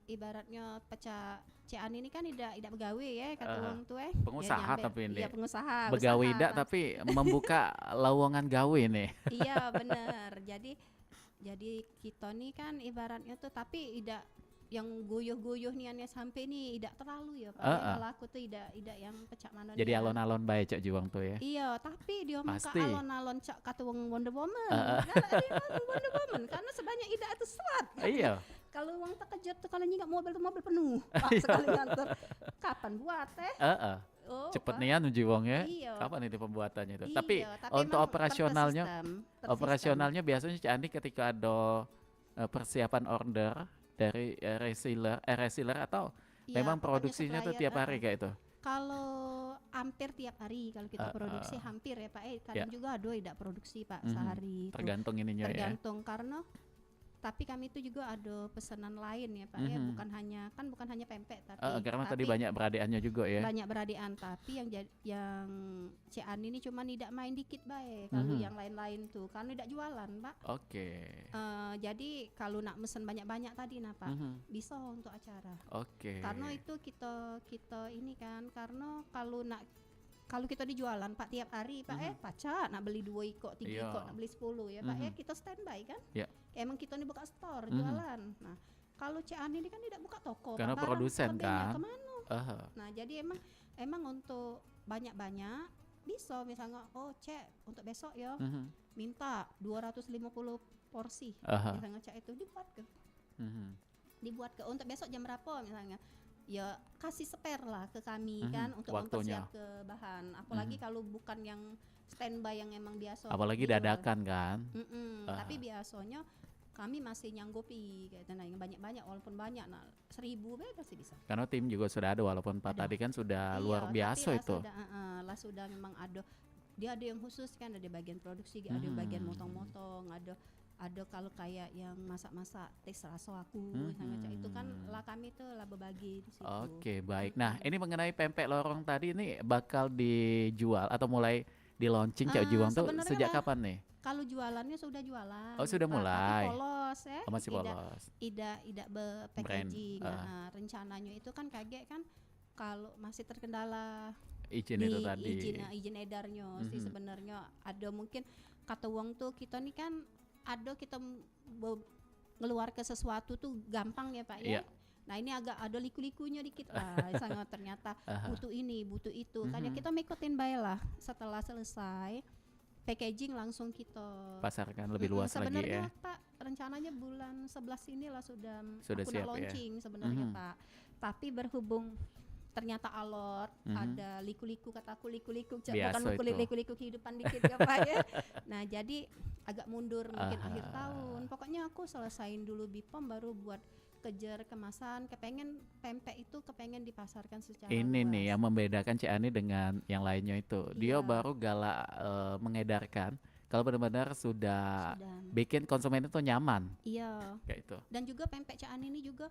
ibaratnya pecah Cak Ani ini kan tidak begawe ya kata wong tuh Pengusaha nyampe- tapi ini. Iya pengusaha. Begawe usaha. dak tapi membuka lowongan gawe nih. Iya bener. Jadi kita nih kan ibaratnya tuh tapi tidak yang goyoh-goyoh niannya sampai nih tidak terlalu ya Pak. Kalau aku tuh tidak yang pecah mana. Jadi alon-alon baik Cak Jiwang tuh ya. Iya, tapi dia muka Pasti. alon-alon Cak kata wong Wonder Woman. Dia Wonder Woman karena sebanyak ida itu serat. Iya. Kalau uang terkejut tuh kalau nyingap mobil tuh mobil penuh. Pak sekali nganter. Kapan buat Oh, Cepet Pak. nih ya Jiwang ya. Iya. Kapan itu pembuatannya itu? Iya, Tapi untuk emang operasionalnya tersistem. operasionalnya biasanya Cak Andi ketika ada persiapan order dari reseller atau Iya, memang pokoknya produksinya tuh supplier, tiap hari kayak itu. Kalau hampir tiap hari kalau kita produksi hampir ya Pak. Kadang juga ada tidak produksi Pak sehari. Itu. Tergantung ininya ya. Tergantung karena tapi kami itu juga ada pesanan lain ya Pak ya bukan hanya pempek tapi Karena tadi banyak beradiannya juga ya. banyak beradian tapi yang Cak Ani ini cuma tidak main dikit baik kalau yang lain-lain tuh karena tidak jualan Pak. Oke. Jadi kalau nak mesen banyak-banyak tadi nah Pak bisa untuk acara. Oke. Karena itu kita ini kan karena kalau nak kalau kita dijualan Pak tiap hari Pak pacak nak beli 2 ikok 3 ikok nak beli 10 ya Pak kita standby kan. Emang kita ini buka store jualan. Nah kalau Cik Ani ini kan tidak buka toko karena Pak, produsen kan kemana. Nah jadi emang untuk banyak bisa misalnya Cek untuk besok ya minta 250 porsi misalnya Cek itu dibuat ke untuk besok jam berapa misalnya ya kasih spare lah ke kami kan untuk mempersiap ke bahan apalagi kalau bukan yang standby yang emang biasa apalagi dadakan kan tapi biasanya kami masih nyanggupi kayak yang banyak-banyak walaupun banyak 1.000 pasti bisa karena tim juga sudah ada walaupun Pak tadi kan sudah luar biasa itu sudah memang ada dia ada yang khusus kan ada bagian produksi ada bagian motong-motong ada kalau kayak yang masak-masak tes raso aku misalnya itu kan lah kami tuh lah berbagi di situ. Oke, baik. Nah, ini mengenai pempek lorong tadi ini bakal dijual atau mulai di launching Cak Juwang tuh sejak kapan nih? Kalau jualannya sudah jualan. Oh, sudah mulai. Tapi polos ya. Masih polos. Tidak packaging. Rencananya itu kan kaget kan kalau masih terkendala izin itu tadi. Izin edarnya sih sebenarnya ada mungkin kata uang tuh kita nih kan ada kita ngeluar ke sesuatu tuh gampang ya Pak ya. Nah ini agak ada liku-likunya dikit lah. Sangat ternyata butuh ini, butuh itu. Kayaknya kita mengikutin baik lah. Setelah selesai packaging langsung kita pasarkan lebih luas lagi ya. Sebenarnya Pak rencananya bulan 11 inilah sudah siap launching sebenarnya Pak. Tapi berhubung ternyata alot ada liku-liku kataku liku-liku bukan liku-liku kehidupan dikit ya Pak ya. Nah jadi agak mundur mungkin akhir tahun pokoknya aku selesain dulu BPOM baru buat kejar kemasan kepengen pempek itu kepengen dipasarkan secara ini luas. Nih yang membedakan Cik Ani dengan yang lainnya itu dia baru galak mengedarkan kalau benar-benar sudah bikin konsumen itu nyaman kayak itu dan juga pempek Cik Ani ini juga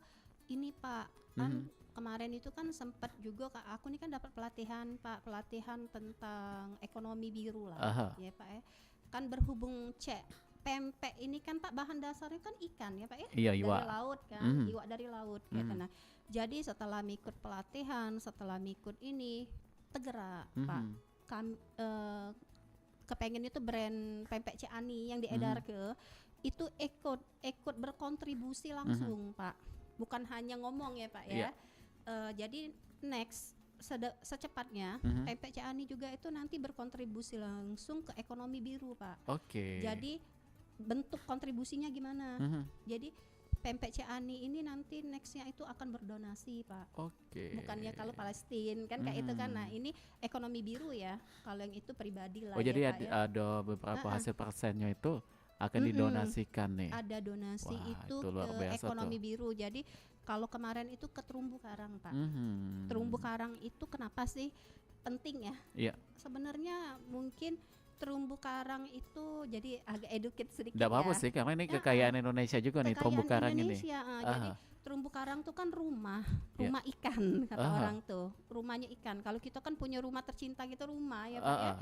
ini Pak kan kemarin itu kan sempat juga aku nih kan dapat pelatihan tentang ekonomi biru lah ya Pak ya kan berhubung pempek ini kan Pak bahan dasarnya kan ikan ya Pak ya dari laut kan iwak dari laut gitu. Nah jadi setelah mengikut pelatihan setelah mengikut ini tergerak Pak kami kepengen itu brand pempek Cik Ani yang diedar ke itu ikut berkontribusi langsung Pak bukan hanya ngomong ya Pak ya jadi next secepatnya pempek Cik Ani juga itu nanti berkontribusi langsung ke ekonomi biru Pak. Jadi bentuk kontribusinya gimana? Jadi pempek Cik Ani ini nanti nextnya itu akan berdonasi Pak. Bukannya kalau Palestina kan kayak itu kan. Nah ini ekonomi biru ya. Kalau yang itu pribadi lah. Jadi ada beberapa hasil persennya itu akan didonasikan nih. Ada donasi itu ke ekonomi biru. Jadi kalau kemarin itu ke terumbu karang Pak. Terumbu karang itu kenapa sih penting ya? Sebenarnya mungkin terumbu karang itu jadi agak educate sedikit. Tidak apa-apa sih karena ini kekayaan Indonesia juga nih terumbu karang Indonesia, ini. Jadi terumbu karang tuh kan rumah ikan kata orang tuh. Rumahnya ikan. Kalau kita kan punya rumah tercinta gitu rumah ya Pak ya.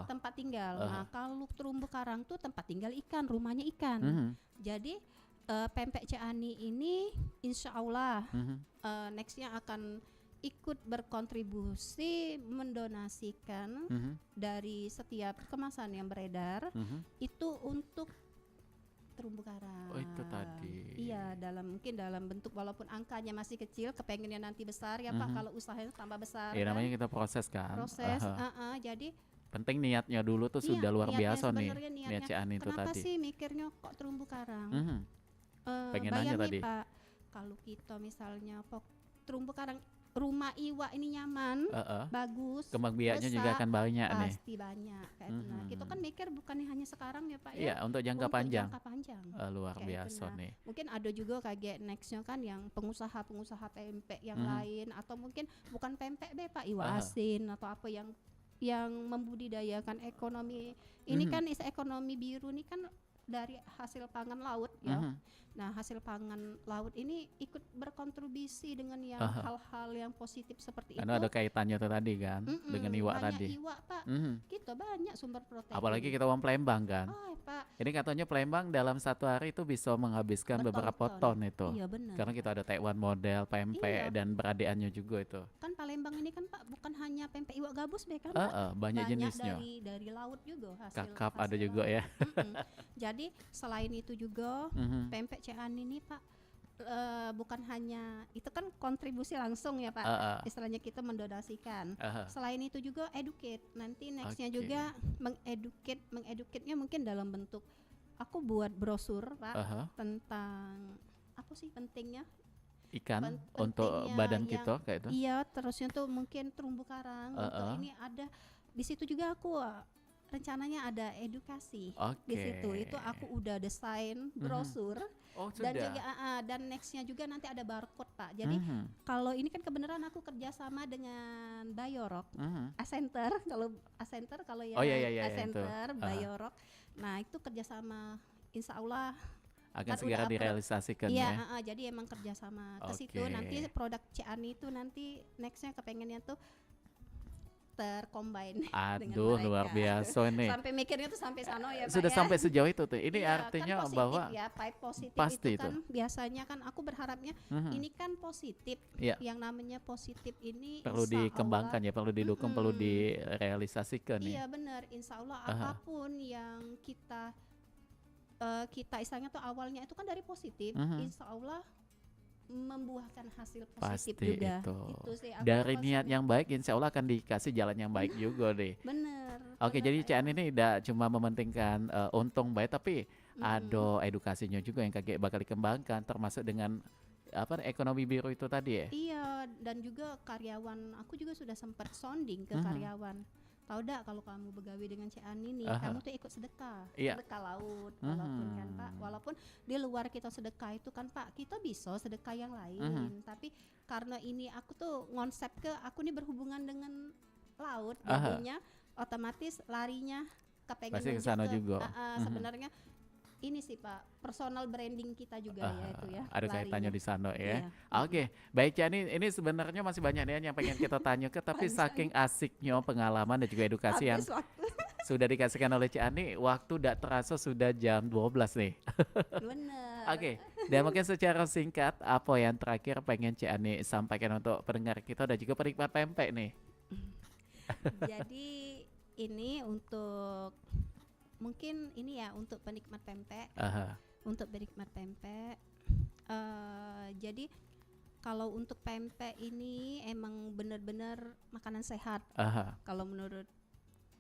Tempat tinggal. Nah kalau terumbu karang tuh tempat tinggal ikan, rumahnya ikan. Jadi pempek Cik Ani ini insya Allah nextnya akan ikut berkontribusi mendonasikan dari setiap kemasan yang beredar itu untuk terumbu karang. Itu tadi. Iya, mungkin dalam bentuk walaupun angkanya masih kecil, kepengennya nanti besar ya Pak kalau usahanya tambah besar. Iya kan? Namanya kita proses kan. Jadi penting niatnya dulu tuh sudah luar biasa nih. Niat Cik Ani itu tadi. Kenapa sih mikirnya kok terumbu karang? Pengen nanya tadi. Pak, kalau kita misalnya terumbu karang rumah iwak ini nyaman, bagus, kembang biaknya juga akan banyak nih. Pasti banyak. Nah, kita kan mikir bukannya hanya sekarang ya Pak ya. Iya, untuk jangka panjang. Luar kayak biasa nih. Mungkin ada juga kayak nextnya kan yang pengusaha pempek yang lain atau mungkin bukan pempek Pak, iwak asin atau apa yang membudidayakan ekonomi. Ini kan ekonomi biru ini kan dari hasil pangan laut ya. Nah hasil pangan laut ini ikut berkontribusi dengan yang hal-hal yang positif seperti karena itu. Ada kaitannya tuh tadi kan dengan iwak tadi. Iwak Pak, kita banyak sumber protein. Apalagi kita uang Palembang kan. Pak. Ini katanya Palembang dalam satu hari itu bisa menghabiskan beberapa ton itu. Iya benar. Karena kita ada Taiwan model, pempek dan beradeannya juga itu. Kan Palembang ini kan Pak bukan hanya pempek iwak gabus be kan, Banyak banyak jenisnya. dari laut juga Kakap ada hasil juga laut. ya. Jadi selain itu juga Mhm. pempek Cian ini Pak, bukan hanya itu kan kontribusi langsung ya Pak, Heeh. istilahnya kita mendonasikan. Aha. Selain itu juga educate, nanti nextnya Oke. juga mengedukatnya mungkin dalam bentuk aku buat brosur Pak Aha. tentang apa sih pentingnya Ikan untuk pentingnya badan yang kita kayak itu. iya terusnya tuh mungkin terumbu karang untuk Heeh. ini ada di situ juga aku rencananya ada edukasi di Oke. situ itu aku udah desain brosur Oh dan sudah. juga dan nextnya juga nanti ada barcode Pak. Jadi Mhm. kalau ini kan kebenaran aku kerjasama dengan Bayorok Mhm. Ascenter kalau yang Oh iya itu. Ascenter Bayorok. Nah itu kerjasama Insya Allah Akan kan segera udah direalisasikan iya, ya. jadi emang kerjasama ke situ. Oke. Nanti produk Ciani itu nanti nextnya kepengennya tuh tercombine dengan Aduh luar mereka. biasa nih. Sampai mikirnya tuh sampai sana ya Pak Sudah ya. sampai sejauh itu tuh. Ini Iya, artinya kan positif bahwa ya, pipe positif pasti itu kan biasanya kan aku berharapnya Mhm. ini kan positif. Iya. Yang namanya positif ini perlu insya dikembangkan Allah, ya, perlu didukung, perlu Mm-mm. direalisasikan nih. Iya benar, insya Allah Aha. apapun yang kita istilahnya tuh awalnya itu kan dari positif, Mhm. insya Allah membuahkan hasil positif Pasti juga. itu. Itu sih aku Dari tuh niat konsepnya. yang baik, insya Allah akan dikasih jalan yang baik juga deh. Bener. Oke, bener, jadi Pak, Cian ya. ini tidak cuma mementingkan untung baik, tapi Mm-mm. ada edukasinya juga yang kakek bakal dikembangkan, termasuk dengan apa ekonomi biru itu tadi ya. Iya, dan juga karyawan aku juga sudah sempat sounding ke Mhm. karyawan. Tahu dak kalau kamu begawi dengan Ciani nih, Aha. kamu tuh ikut sedekah, Iya. sedekah laut, walaupun kan Pak, Mhm. walaupun di luar kita sedekah itu kan Pak, kita bisa sedekah yang lain, Mhm. tapi karena ini aku tuh ngonsep ke aku nih berhubungan dengan laut, Aha. jadinya otomatis larinya kepengen Pasti ke nunjuk sana ke juga. Mhm. sebenarnya ini sih Pak, personal branding kita juga ya itu ya. Ada kaitannya larinya. di sana ya. Iya. Oke, baik Cian, ini sebenarnya masih banyak nih yang pengen kita tanya ke, tapi Panjang. saking asiknya pengalaman dan juga edukasi yang Habis waktu. sudah dikasihkan oleh Ciani, waktu tidak terasa sudah jam 12 nih. Bener. Oke, dan mungkin secara singkat apa yang terakhir pengen Ciani sampaikan untuk pendengar kita dan juga penikmat pempek nih? Jadi ini untuk mungkin ini ya untuk penikmat pempek, Aha. jadi kalau untuk pempek ini emang benar-benar makanan sehat Aha. kalau menurut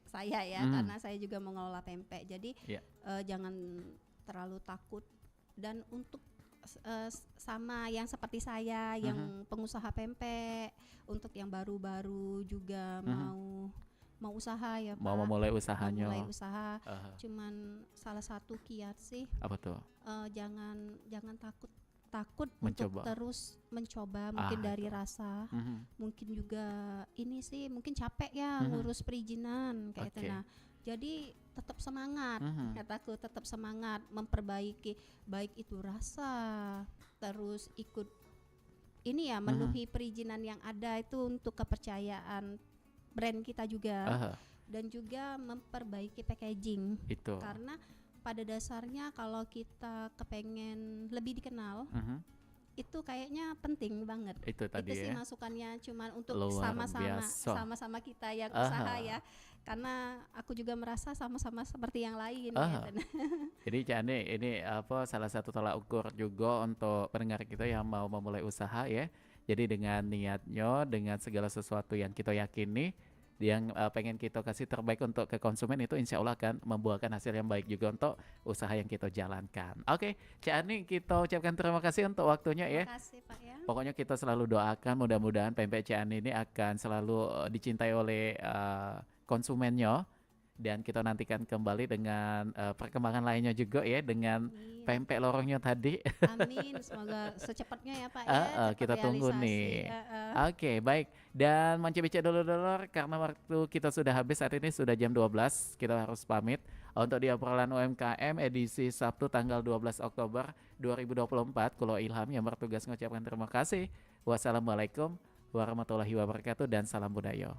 saya ya, Hmm. karena saya juga mengelola pempek. Jadi Iya. jangan terlalu takut, dan untuk sama yang seperti saya yang pengusaha pempek, untuk yang baru-baru juga mau usaha ya Pak, Mau memulai mau usahanya. mulai usaha, Aha. cuman salah satu kiat sih Apa tuh? jangan takut Mencoba. untuk terus mencoba, mungkin dari itu. rasa, Mhm. mungkin juga ini sih mungkin capek ya Mhm. ngurus perizinan kayak itu. Oke. Nah jadi tetap semangat, Mhm. kataku tetap semangat memperbaiki, baik itu rasa, terus ikut ini ya memenuhi perizinan yang ada itu untuk kepercayaan brand kita juga, Aha. dan juga memperbaiki packaging, Itu. karena pada dasarnya kalau kita kepengen lebih dikenal Mhm. itu kayaknya penting banget. Itu tadi Itu sih ya. masukannya, cuman untuk Luar sama-sama biasa. kita yang Aha. usaha ya, karena aku juga merasa sama-sama seperti yang lain Aha. gitu. Jadi Ciani ini apa salah satu tolak ukur juga untuk pendengar kita yang mau memulai usaha ya. Jadi dengan niatnya, dengan segala sesuatu yang kita yakini, yang pengen kita kasih terbaik untuk ke konsumen, itu insya Allah akan membuahkan hasil yang baik juga untuk usaha yang kita jalankan. Oke, Ciani kita ucapkan terima kasih untuk waktunya ya. Terima kasih Pak ya. Pokoknya kita selalu doakan mudah-mudahan pempek Ciani ini akan selalu dicintai oleh konsumennya, dan kita nantikan kembali dengan perkembangan lainnya juga ya dengan Amin. pempek lorongnya tadi. Amin, semoga secepatnya ya Pak ya. Cepat Kita tunggu realisasi. nih. Oke, baik. Dan Mancebece dulur-dulur, karena waktu kita sudah habis saat ini, sudah jam 12, kita harus pamit. Untuk di obrolan UMKM edisi Sabtu tanggal 12 Oktober 2024, Kulo Ilham yang bertugas mengucapkan terima kasih. Wassalamualaikum warahmatullahi wabarakatuh dan salam budaya.